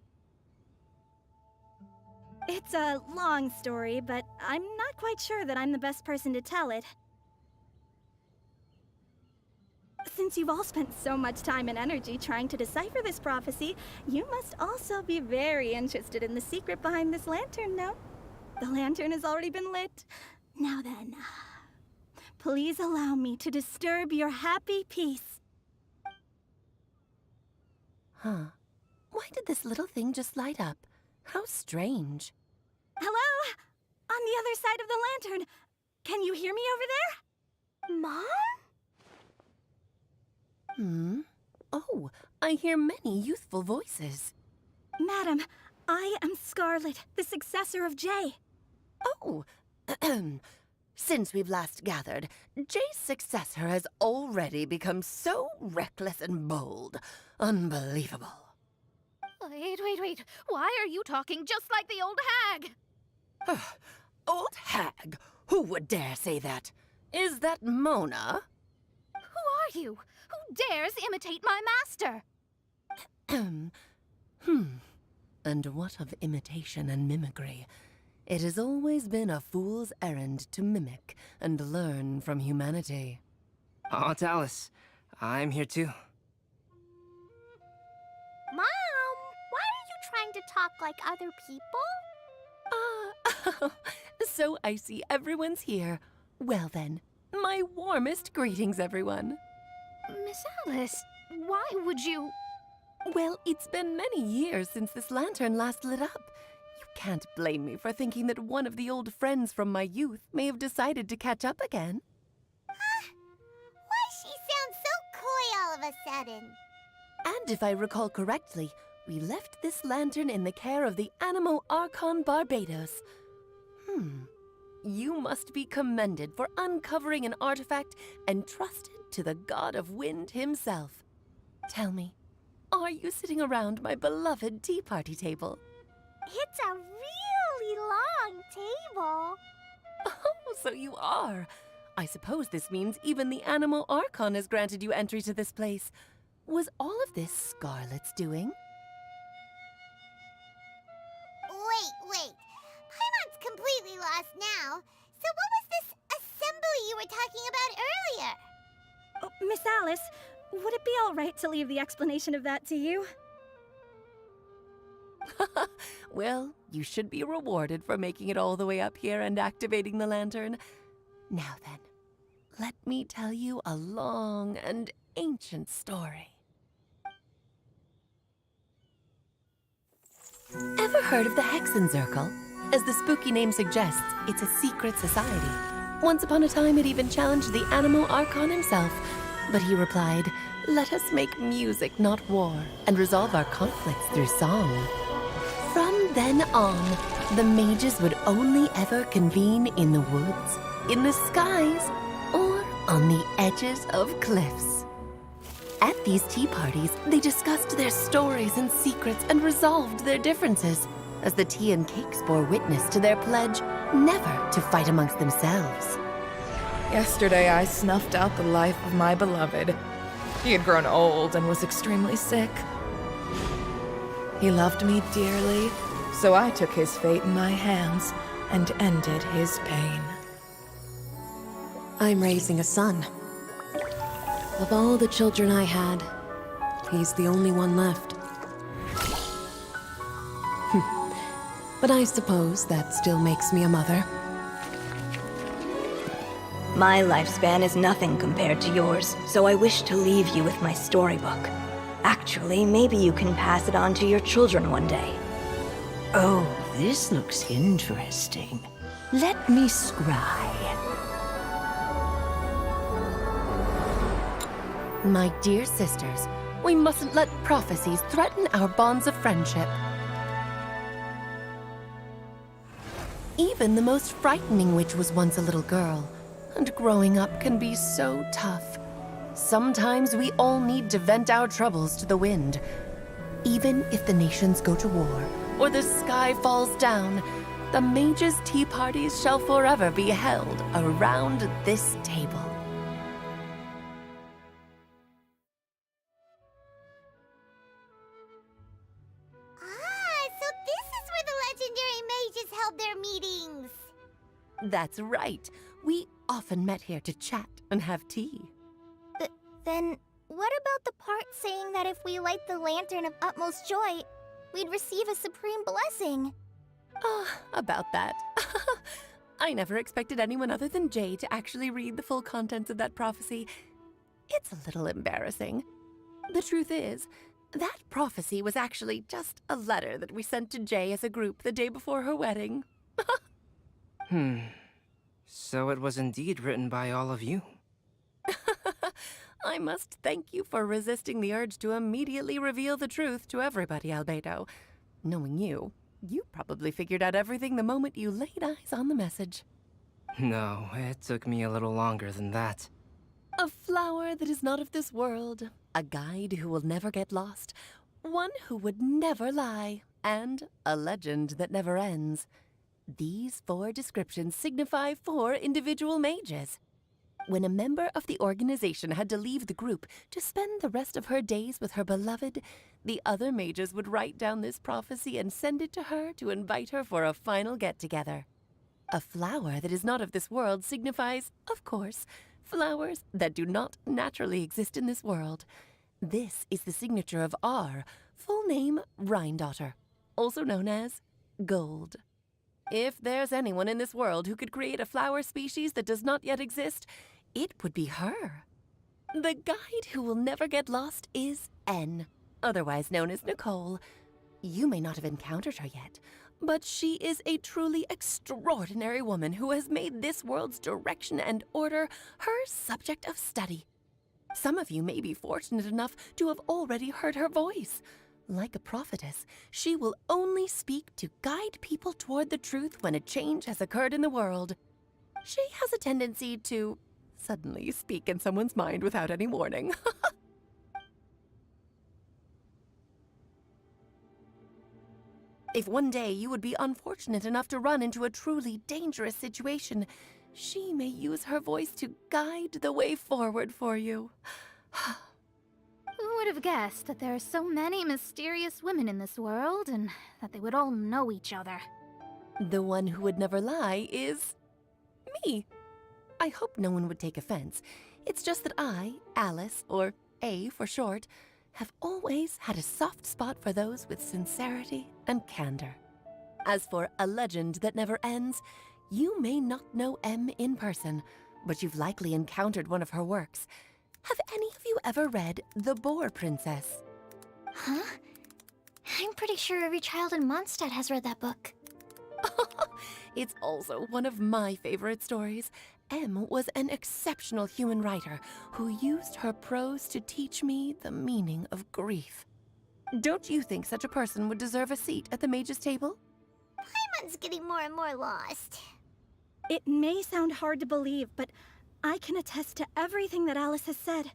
It's a long story, but I'm not quite sure that I'm the best person to tell it. Since you've all spent so much time and energy trying to decipher this prophecy, you must also be very interested in the secret behind this lantern, no? The lantern has already been lit. Now then, please allow me to disturb your happy peace. Huh. Why did this little thing just light up? How strange. Hello? On the other side of the lantern. Can you hear me over there? Mom? Oh, I hear many youthful voices. Madam, I am Scarlet, the successor of Jay. Oh, since we've last gathered, Jay's successor has already become so reckless and bold. Unbelievable. Wait. Why are you talking just like the old hag? Old hag? Who would dare say that? Is that Mona? Who are you? Who dares imitate my master? And what of imitation and mimicry? It has always been a fool's errand to mimic and learn from humanity. Aunt Alice, I'm here too. Mom, why are you trying to talk like other people? So I see everyone's here. Well then, my warmest greetings, everyone. Miss Alice, why would you... Well, it's been many years since this lantern last lit up. You can't blame me for thinking that one of the old friends from my youth may have decided to catch up again. Why she sounds so coy all of a sudden? And if I recall correctly, we left this lantern in the care of the Animo Archon Barbados. You must be commended for uncovering an artifact entrusted to the god of wind himself. Tell me, are you sitting around my beloved tea party table? It's a really long table. Oh, so you are. I suppose this means even the Animo Archon has granted you entry to this place. Was all of this Scarlet's doing? Wait. Paimon's completely lost now. So what was this assembly you were talking about earlier? Oh, Miss Alice, would it be all right to leave the explanation of that to you? Well, you should be rewarded for making it all the way up here and activating the lantern. Now then, let me tell you a long and ancient story. Ever heard of the Hexenzirkel? As the spooky name suggests, it's a secret society. Once upon a time, it even challenged the Animo Archon himself. But he replied, "Let us make music, not war, and resolve our conflicts through song." From then on, the mages would only ever convene in the woods, in the skies, or on the edges of cliffs. At these tea parties, they discussed their stories and secrets and resolved their differences, as the tea and cakes bore witness to their pledge never to fight amongst themselves. Yesterday, I snuffed out the life of my beloved. He had grown old and was extremely sick. He loved me dearly, so I took his fate in my hands and ended his pain. I'm raising a son. Of all the children I had, he's the only one left. But I suppose that still makes me a mother. My lifespan is nothing compared to yours, so I wish to leave you with my storybook. Actually, maybe you can pass it on to your children one day. Oh, this looks interesting. Let me scry. My dear sisters, we mustn't let prophecies threaten our bonds of friendship. Even the most frightening witch was once a little girl, and growing up can be so tough. Sometimes we all need to vent our troubles to the wind. Even if the nations go to war, or the sky falls down, the mages' tea parties shall forever be held around this table. So this is where the legendary mages held their meetings. That's right. We often met here to chat and have tea. Then, what about the part saying that if we light the lantern of utmost joy, we'd receive a supreme blessing? About that. I never expected anyone other than Jay to actually read the full contents of that prophecy. It's a little embarrassing. The truth is, that prophecy was actually just a letter that we sent to Jay as a group the day before her wedding. So it was indeed written by all of you. I must thank you for resisting the urge to immediately reveal the truth to everybody, Albedo. Knowing you, you probably figured out everything the moment you laid eyes on the message. No, it took me a little longer than that. A flower that is not of this world, a guide who will never get lost, one who would never lie, and a legend that never ends. These 4 descriptions signify 4 individual mages. When a member of the organization had to leave the group to spend the rest of her days with her beloved, the other mages would write down this prophecy and send it to her to invite her for a final get-together. A flower that is not of this world signifies, of course, flowers that do not naturally exist in this world. This is the signature of our full name, Rhine-daughter, also known as Gold. If there's anyone in this world who could create a flower species that does not yet exist, it would be her. The guide who will never get lost is N, otherwise known as Nicole. You may not have encountered her yet, but she is a truly extraordinary woman who has made this world's direction and order her subject of study. Some of you may be fortunate enough to have already heard her voice. Like a prophetess, she will only speak to guide people toward the truth when a change has occurred in the world. She has a tendency to suddenly speak in someone's mind without any warning. If one day you would be unfortunate enough to run into a truly dangerous situation, she may use her voice to guide the way forward for you. Who would have guessed that there are so many mysterious women in this world, and that they would all know each other? The one who would never lie is me. I hope no one would take offense. It's just that I, Alice, or A for short, have always had a soft spot for those with sincerity and candor. As for a legend that never ends, you may not know M in person, but you've likely encountered one of her works. Have any of you ever read The Boar Princess? Huh? I'm pretty sure every child in Mondstadt has read that book. It's also one of my favorite stories. M was an exceptional human writer who used her prose to teach me the meaning of grief. Don't you think such a person would deserve a seat at the mage's table? Paimon's getting more and more lost. It may sound hard to believe, but I can attest to everything that Alice has said.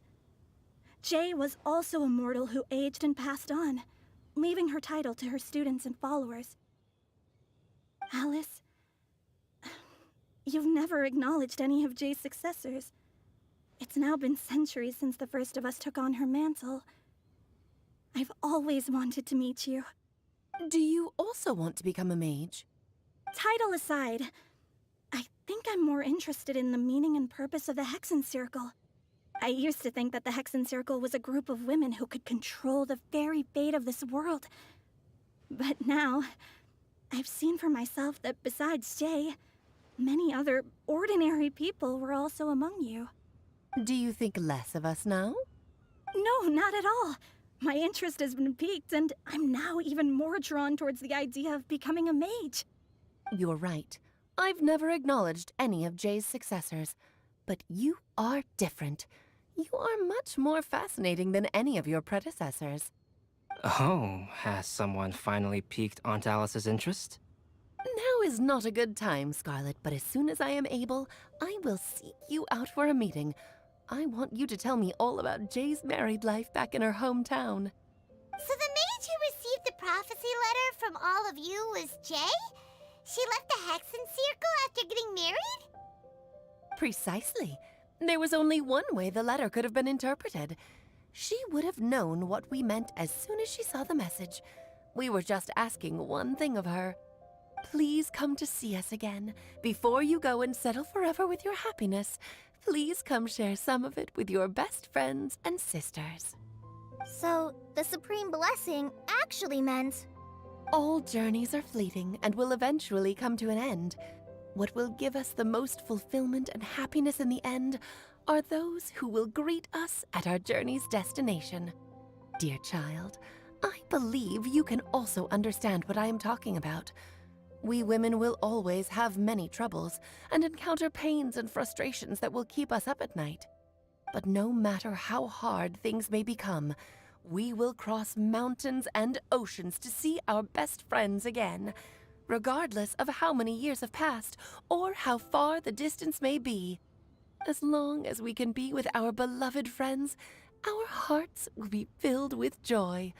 Jay was also a mortal who aged and passed on, leaving her title to her students and followers. Alice, you've never acknowledged any of Jay's successors. It's now been centuries since the first of us took on her mantle. I've always wanted to meet you. Do you also want to become a mage? Title aside, I think I'm more interested in the meaning and purpose of the Hexen Circle. I used to think that the Hexen Circle was a group of women who could control the very fate of this world. But now, I've seen for myself that besides Jay, many other ordinary people were also among you. Do you think less of us now? No, not at all. My interest has been piqued, and I'm now even more drawn towards the idea of becoming a mage. You're right. I've never acknowledged any of Jay's successors, but you are different. You are much more fascinating than any of your predecessors. Oh, has someone finally piqued Aunt Alice's interest? Now is not a good time, Scarlet, but as soon as I am able, I will seek you out for a meeting. I want you to tell me all about Jay's married life back in her hometown. So the mage who received the prophecy letter from all of you was Jay? She left the Hexen Circle after getting married? Precisely. There was only one way the letter could have been interpreted. She would have known what we meant as soon as she saw the message. We were just asking one thing of her. Please come to see us again. Before you go and settle forever with your happiness, please come share some of it with your best friends and sisters. So, the Supreme Blessing actually meant... All journeys are fleeting and will eventually come to an end. What will give us the most fulfillment and happiness in the end are those who will greet us at our journey's destination. Dear child, I believe you can also understand what I am talking about. We women will always have many troubles and encounter pains and frustrations that will keep us up at night. But no matter how hard things may become, we will cross mountains and oceans to see our best friends again, regardless of how many years have passed or how far the distance may be. As long as we can be with our beloved friends, our hearts will be filled with joy.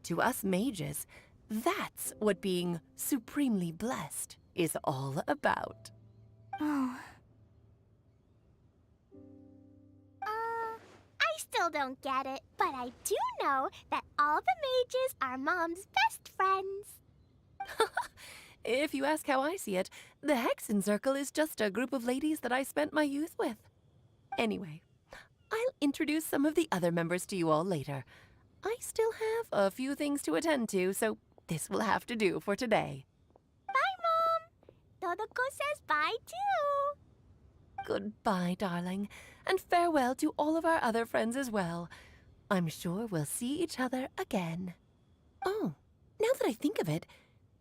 To us mages, that's what being supremely blessed is all about. Oh. I still don't get it, but I do know that all the mages are Mom's best friends. If you ask how I see it, the Hexen Circle is just a group of ladies that I spent my youth with. Anyway, I'll introduce some of the other members to you all later. I still have a few things to attend to, so this will have to do for today. Bye, Mom. Todoko says bye, too. Goodbye, darling, and farewell to all of our other friends as well. I'm sure we'll see each other again. Oh, now that I think of it,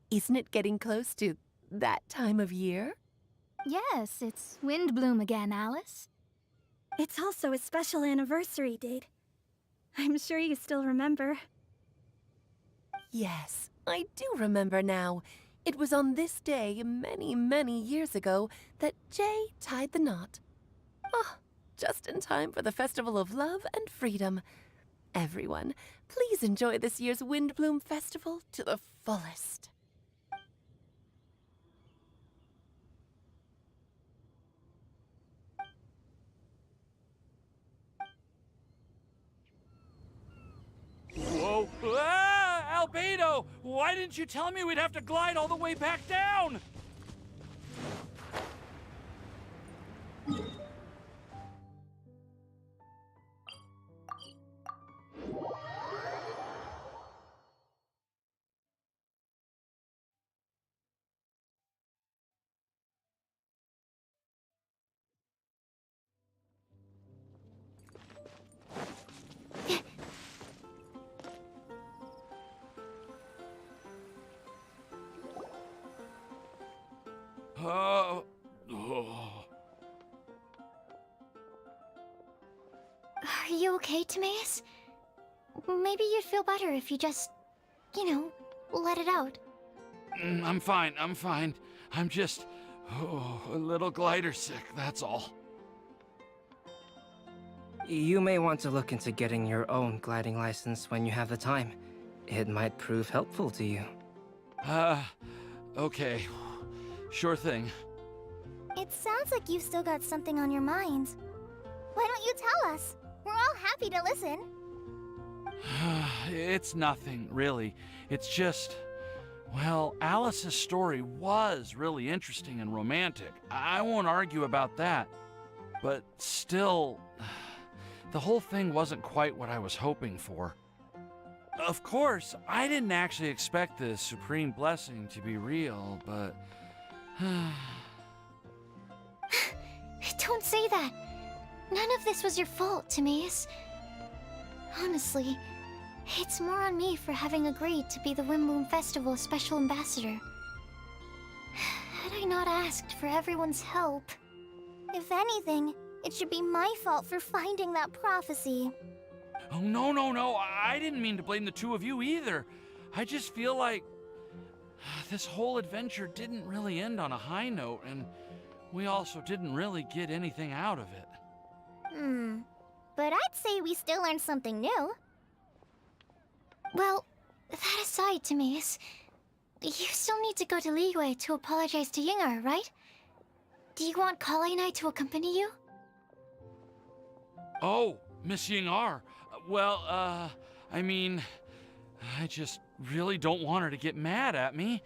isn't it getting close to that time of year? Yes, it's Windblume again, Alice. It's also a special anniversary date. I'm sure you still remember. Yes, I do remember now. It was on this day many, many years ago that Jay tied the knot. Ah, just in time for the Festival of Love and Freedom. Everyone, please enjoy this year's Windblume Festival to the fullest. Whoa! Ah! Albedo! Why didn't you tell me we'd have to glide all the way back down? Oh. Are you okay, Timaeus? Maybe you'd feel better if you just, let it out. I'm fine, I'm fine. I'm just a little glider sick, that's all. You may want to look into getting your own gliding license when you have the time. It might prove helpful to you. Okay. Sure thing. It sounds like you've still got something on your minds. Why don't you tell us? We're all happy to listen. It's nothing, really. It's just... Well, Alice's story was really interesting and romantic. I won't argue about that. But still, the whole thing wasn't quite what I was hoping for. Of course, I didn't actually expect the supreme blessing to be real, but... Don't say that. None of this was your fault, Timaeus. Honestly, it's more on me for having agreed to be the Windblume Festival's special ambassador. Had I not asked for everyone's help... If anything, it should be my fault for finding that prophecy. Oh, no. I didn't mean to blame the two of you either. I just feel like this whole adventure didn't really end on a high note, and we also didn't really get anything out of it. But I'd say we still learned something new. Well, that aside, Timaeus, you still need to go to Liyue to apologize to Yingar, right? Do you want Kali and I to accompany you? Oh, Miss Yingar. Well, I mean, I just really don't want her to get mad at me.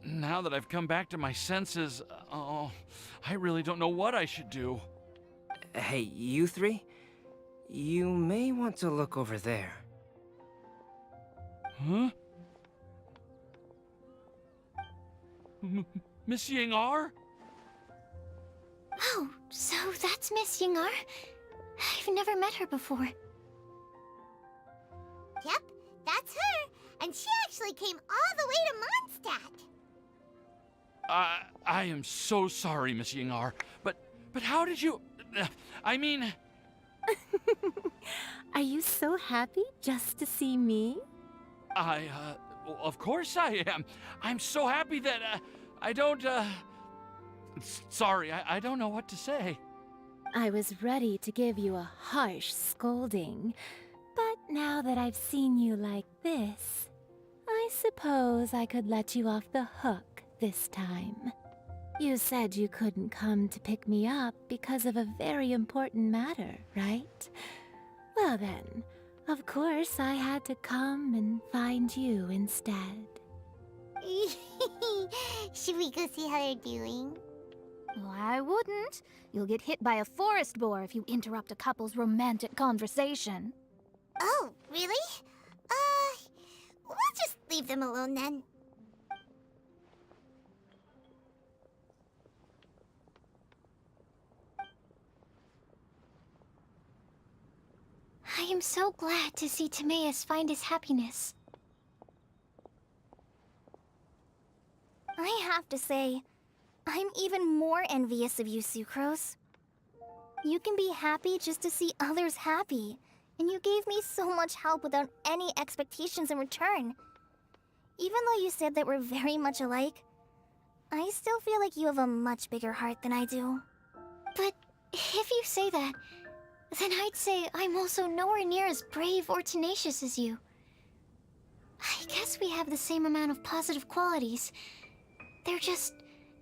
Now that I've come back to my senses, I really don't know what I should do. Hey, you three? You may want to look over there. Huh? Miss Yingar? Oh, so that's Miss Yingar? I've never met her before. Yep, that's her. And she actually came all the way to Mondstadt. I am so sorry, Miss Yingar, but how did you... I mean... Are you so happy just to see me? Well, of course I am. I'm so happy that, I don't, sorry, I don't know what to say. I was ready to give you a harsh scolding, but now that I've seen you like this, I suppose I could let you off the hook this time. You said you couldn't come to pick me up because of a very important matter, right? Well then, of course I had to come and find you instead. Should we go see how they're doing? Oh, I wouldn't. You'll get hit by a forest boar if you interrupt a couple's romantic conversation. Oh, really? We'll just leave them alone then. I am so glad to see Timaeus find his happiness. I have to say, I'm even more envious of you, Sucrose. You can be happy just to see others happy, and you gave me so much help without any expectations in return. Even though you said that we're very much alike, I still feel like you have a much bigger heart than I do. But if you say that, then I'd say I'm also nowhere near as brave or tenacious as you. I guess we have the same amount of positive qualities. They're just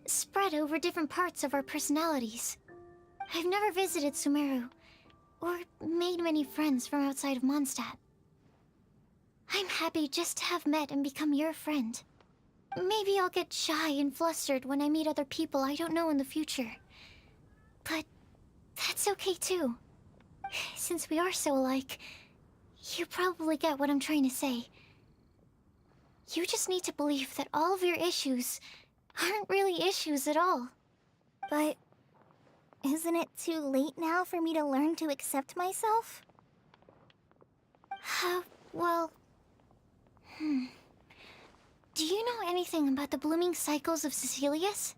spread over different parts of our personalities. I've never visited Sumeru, or made many friends from outside of Mondstadt. I'm happy just to have met and become your friend. Maybe I'll get shy and flustered when I meet other people I don't know in the future. But that's okay too. Since we are so alike, you probably get what I'm trying to say. You just need to believe that all of your issues aren't really issues at all. But isn't it too late now for me to learn to accept myself? Well... Do you know anything about the blooming cycles of Cecilius?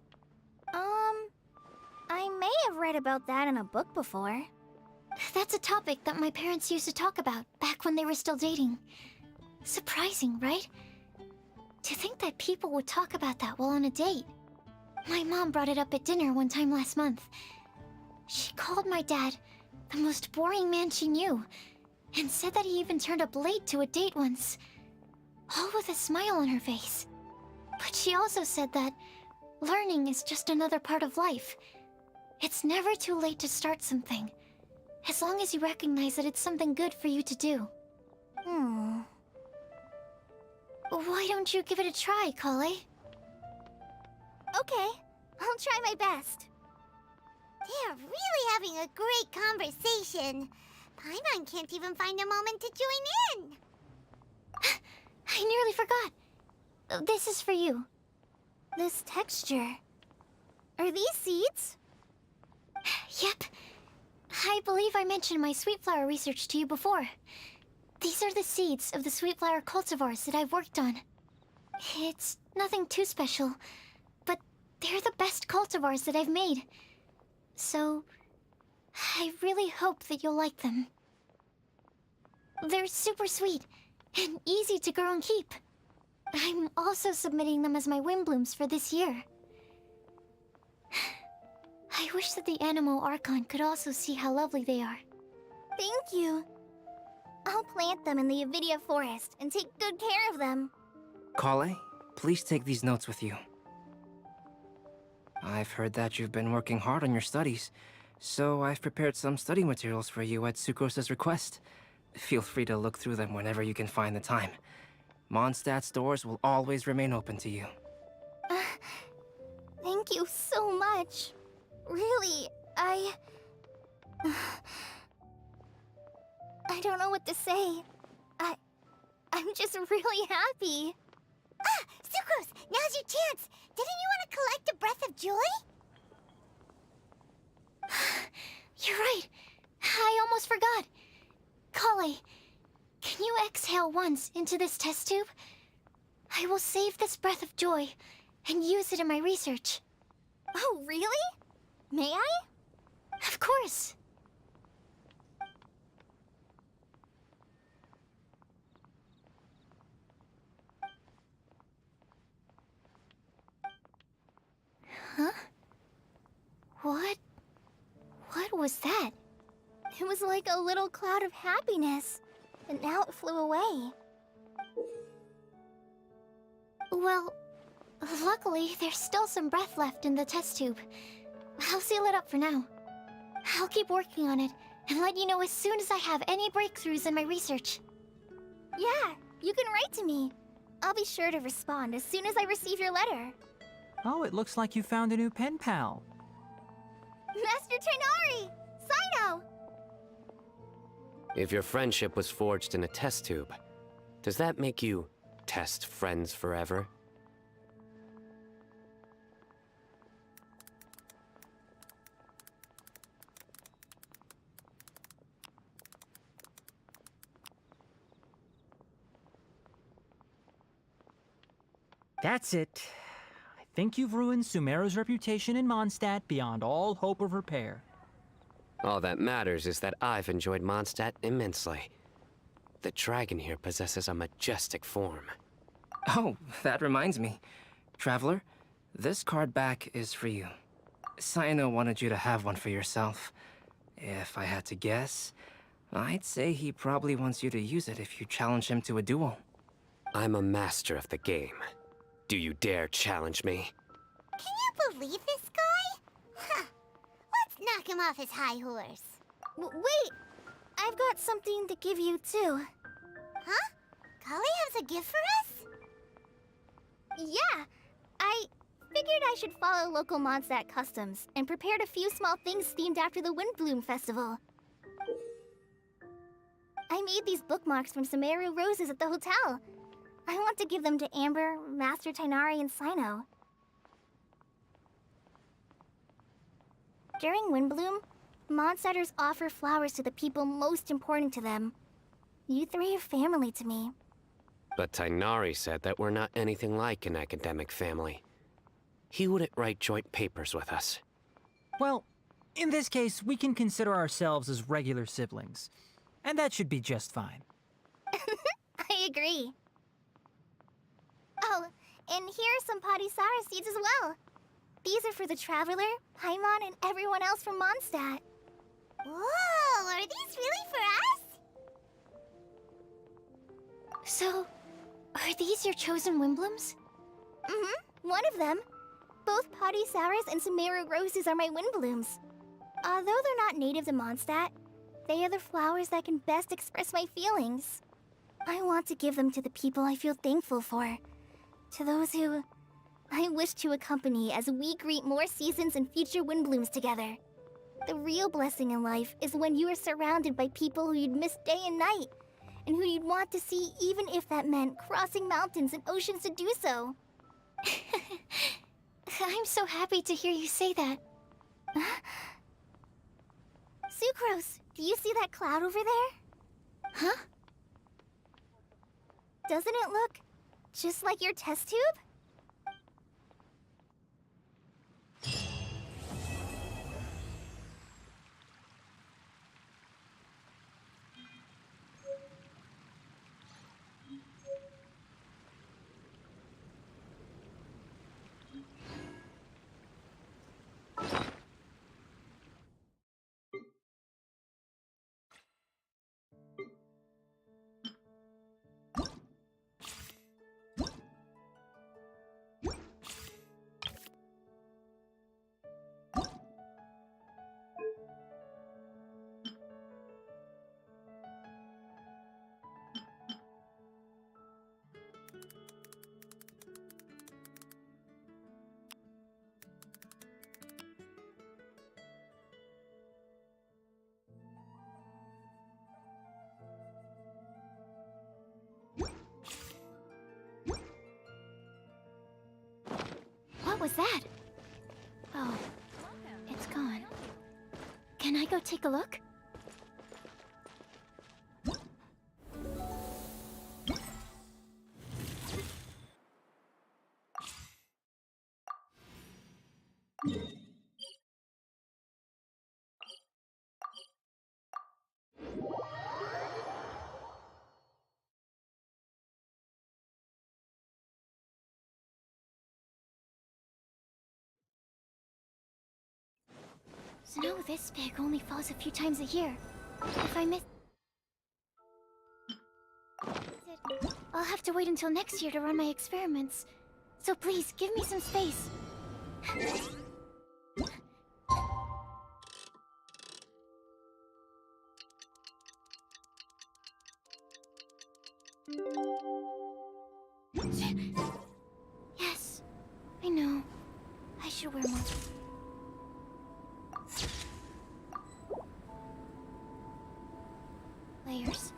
I may have read about that in a book before. That's a topic that my parents used to talk about back when they were still dating. Surprising, right? To think that people would talk about that while on a date. My mom brought it up at dinner one time last month. She called my dad the most boring man she knew, and said that he even turned up late to a date once, all with a smile on her face. But she also said that learning is just another part of life. It's never too late to start something, as long as you recognize that it's something good for you to do. Why don't you give it a try, Kale? Okay, I'll try my best. They're really having a great conversation. Paimon can't even find a moment to join in. I nearly forgot. This is for you. This texture. Are these seeds? Yep. I believe I mentioned my sweet flower research to you before. These are the seeds of the sweet flower cultivars that I've worked on. It's nothing too special, but they're the best cultivars that I've made. So, I really hope that you'll like them. They're super sweet and easy to grow and keep. I'm also submitting them as my Windblooms for this year. I wish that the Animo Archon could also see how lovely they are. Thank you. I'll plant them in the Avidia forest and take good care of them. Kale, please take these notes with you. I've heard that you've been working hard on your studies, so I've prepared some study materials for you at Sucrose's request. Feel free to look through them whenever you can find the time. Mondstadt's doors will always remain open to you. Thank you so much. Really, I don't know what to say. I'm just really happy. Sucrose, now's your chance. Didn't you want to collect a breath of joy? You're right. I almost forgot. Kale, can you exhale once into this test tube? I will save this breath of joy and use it in my research. Oh, really? May I? Of course. Huh? What was that? It was like a little cloud of happiness, and now it flew away. Well, luckily, there's still some breath left in the test tube. I'll seal it up for now. I'll keep working on it, and let you know as soon as I have any breakthroughs in my research. Yeah, you can write to me. I'll be sure to respond as soon as I receive your letter. Oh, it looks like you found a new pen pal. Master Tainari! Cyno! If your friendship was forged in a test tube, does that make you test friends forever? That's it. I think you've ruined Sumeru's reputation in Mondstadt beyond all hope of repair. All that matters is that I've enjoyed Mondstadt immensely. The dragon here possesses a majestic form. Oh, that reminds me. Traveler, this card back is for you. Cyno wanted you to have one for yourself. If I had to guess, I'd say he probably wants you to use it if you challenge him to a duel. I'm a master of the game. Do you dare challenge me? Can you believe this guy? Huh. Let's knock him off his high horse. Wait! I've got something to give you, too. Huh? Kali has a gift for us? Yeah! I figured I should follow local Mondstadt customs and prepared a few small things themed after the Windblume festival. I made these bookmarks from Sumeru roses at the hotel. I want to give them to Amber, Master Tainari, and Cyno. During Windblume, Mondstadters offer flowers to the people most important to them. You three are family to me. But Tainari said that we're not anything like an academic family. He wouldn't write joint papers with us. Well, in this case, we can consider ourselves as regular siblings. And that should be just fine. I agree. Oh, and here are some Padisara seeds as well. These are for the Traveler, Paimon, and everyone else from Mondstadt. Whoa, are these really for us? So, are these your chosen Windblooms? Mm-hmm, one of them. Both Padisaras and Sumeru roses are my Windblooms. Although they're not native to Mondstadt, they are the flowers that can best express my feelings. I want to give them to the people I feel thankful for. To those who I wish to accompany as we greet more seasons and future Windblooms together. The real blessing in life is when you are surrounded by people who you'd miss day and night, and who you'd want to see even if that meant crossing mountains and oceans to do so. I'm so happy to hear you say that. Sucrose, do you see that cloud over there? Huh? Doesn't it look just like your test tube? What was that? Oh, it's gone. Can I go take a look? Snow this big only falls a few times a year. If I miss it, I'll have to wait until next year to run my experiments. So please, give me some space. Yes, I know. I should wear more. Layers.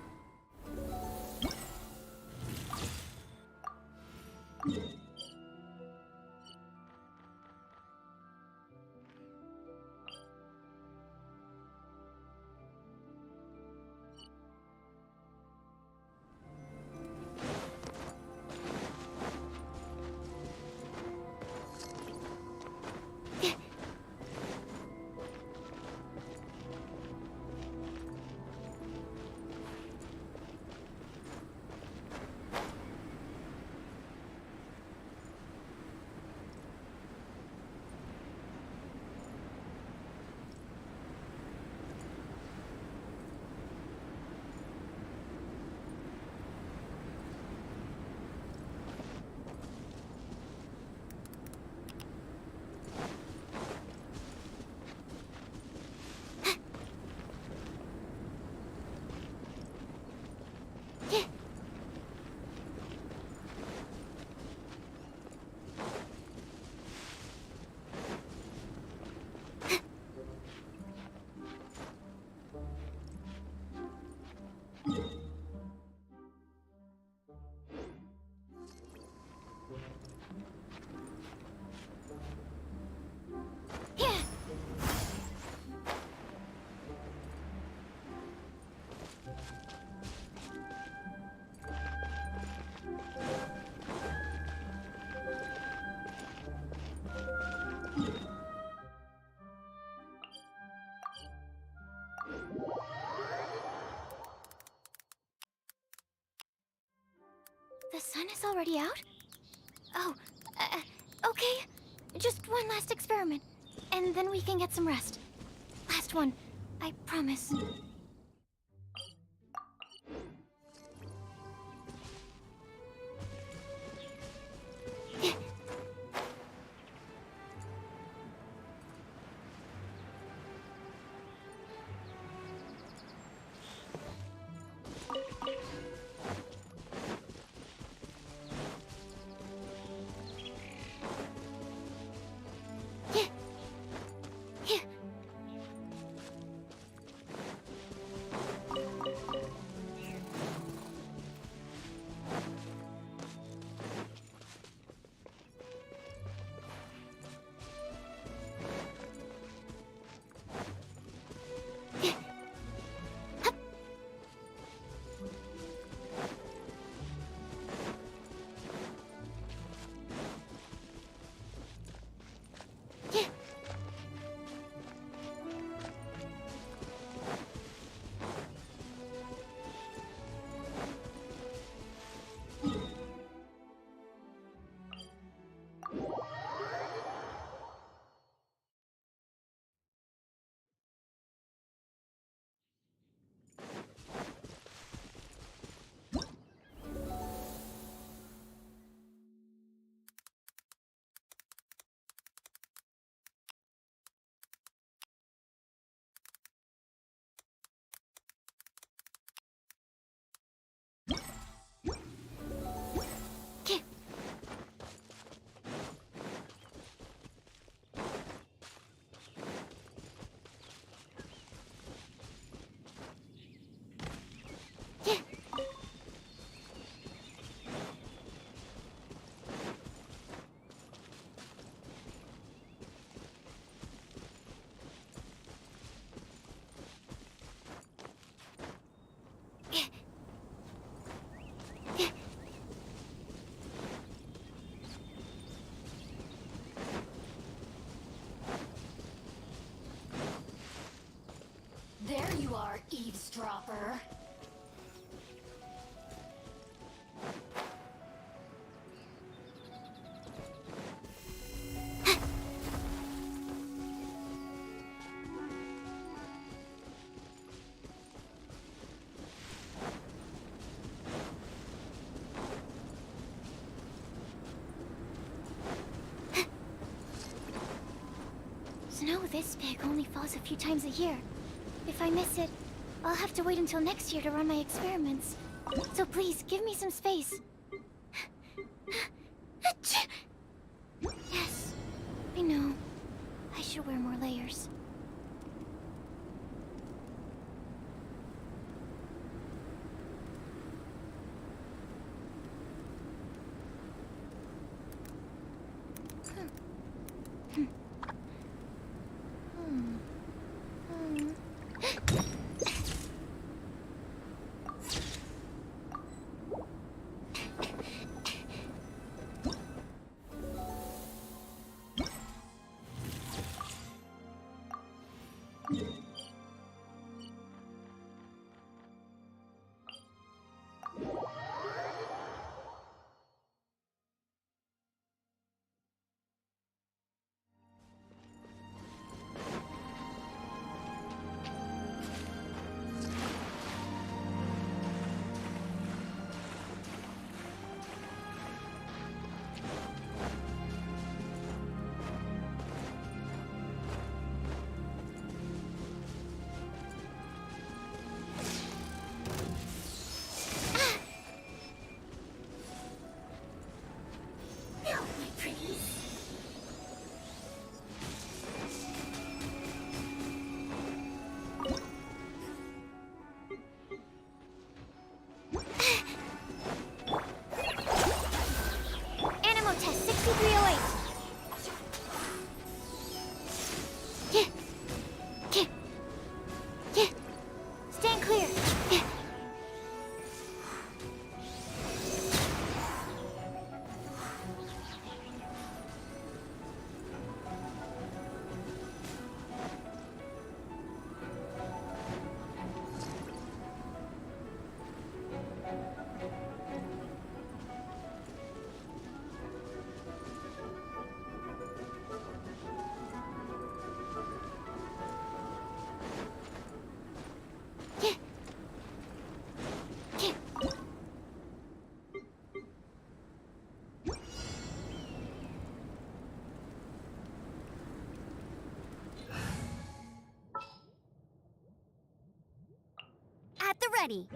The sun is already out? Oh, okay. Just one last experiment, and then we can get some rest. Last one, I promise. this big only falls a few times a year. If I miss it, I'll have to wait until next year to run my experiments. So please, give me some space. Yes, I know. I should wear more layers. At the ready.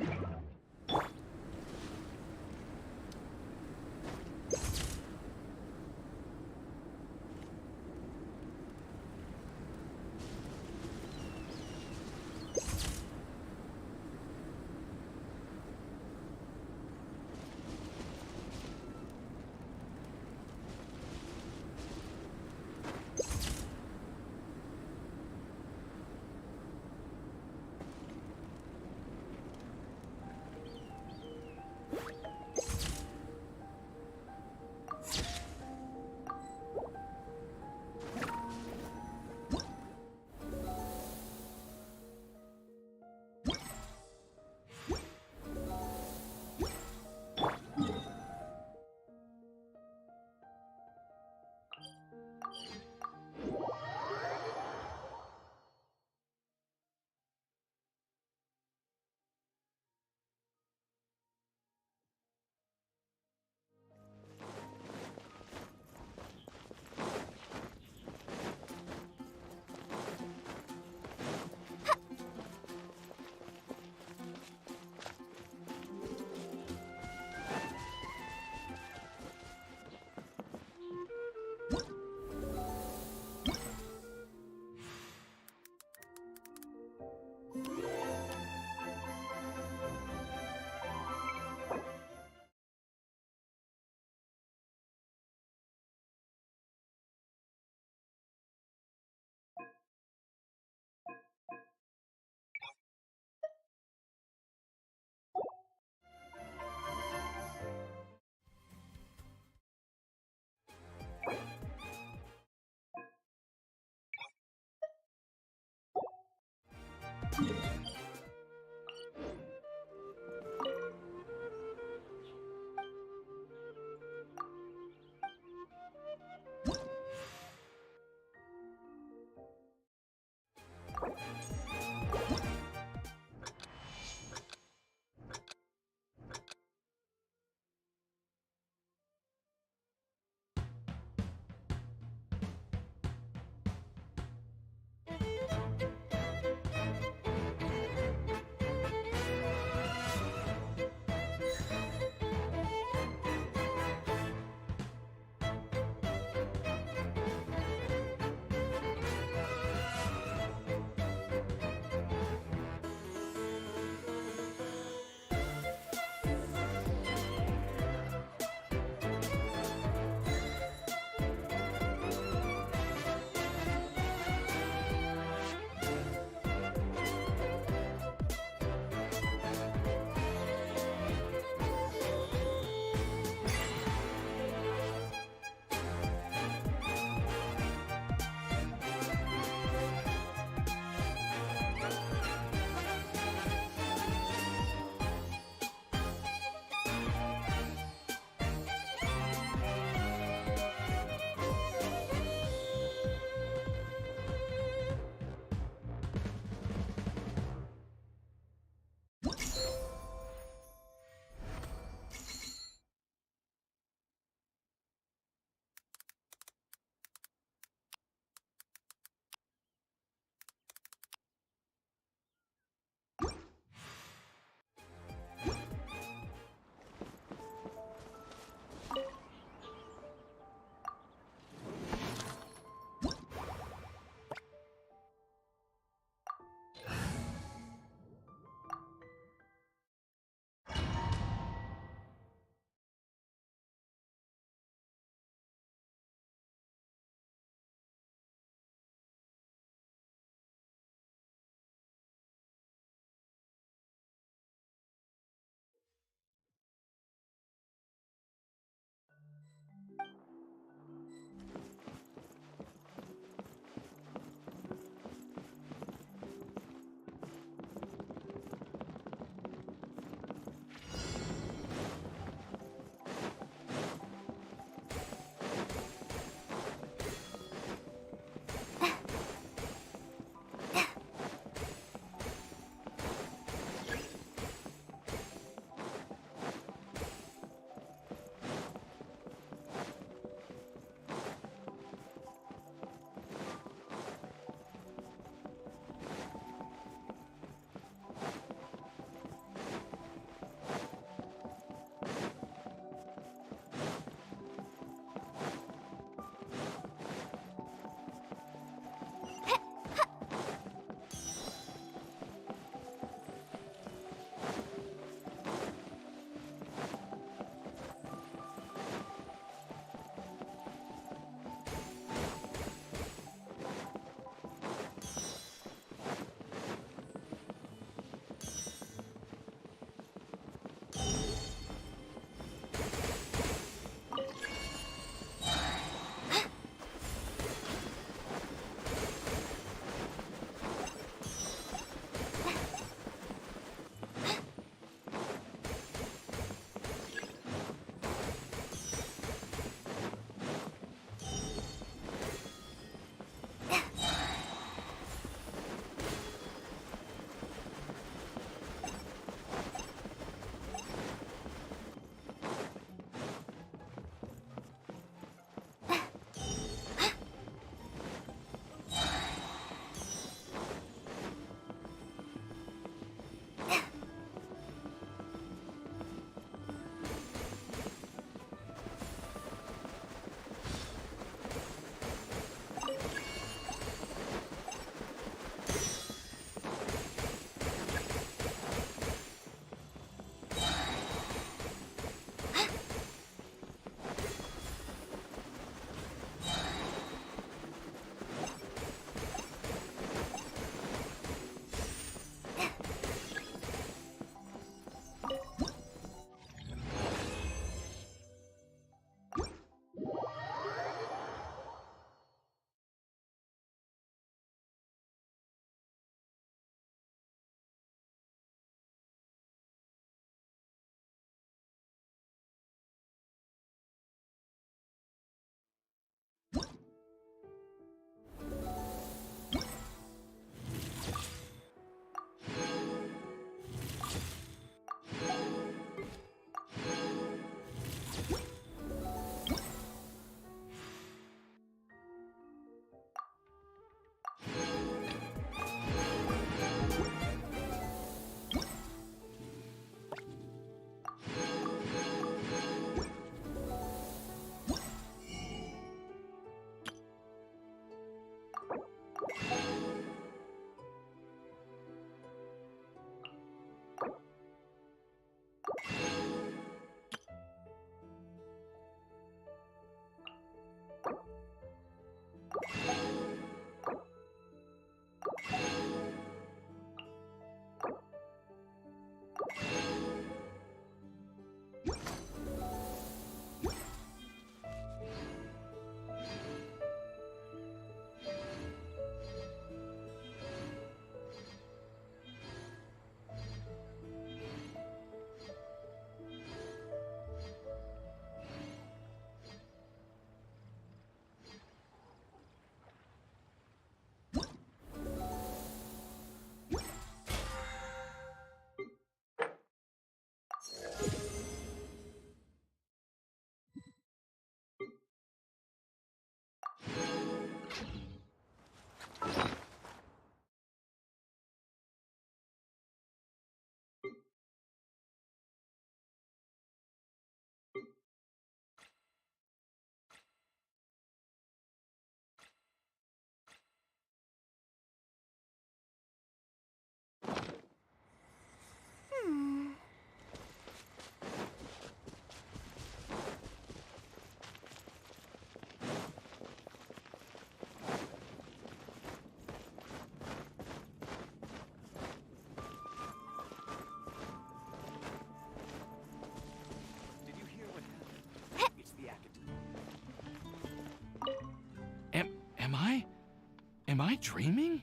Am I dreaming?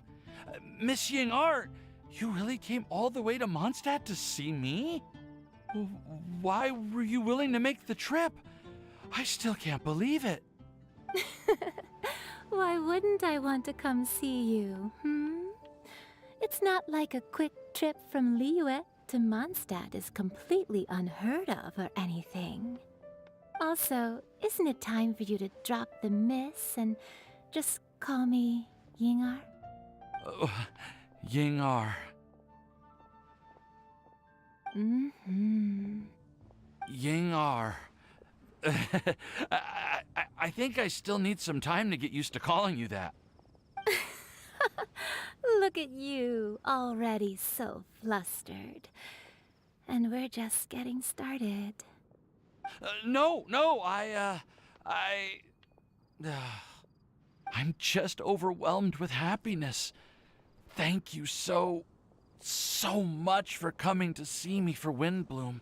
Miss Ying-ar, you really came all the way to Mondstadt to see me? Why were you willing to make the trip? I still can't believe it. Why wouldn't I want to come see you, It's not like a quick trip from Liyue to Mondstadt is completely unheard of or anything. Also, isn't it time for you to drop the miss and just call me Ying-ar? Ying-ar. Ying-ar. I think I still need some time to get used to calling you that. Look at you, already so flustered. And we're just getting started. No, I'm just overwhelmed with happiness. Thank you so much for coming to see me for Windblume.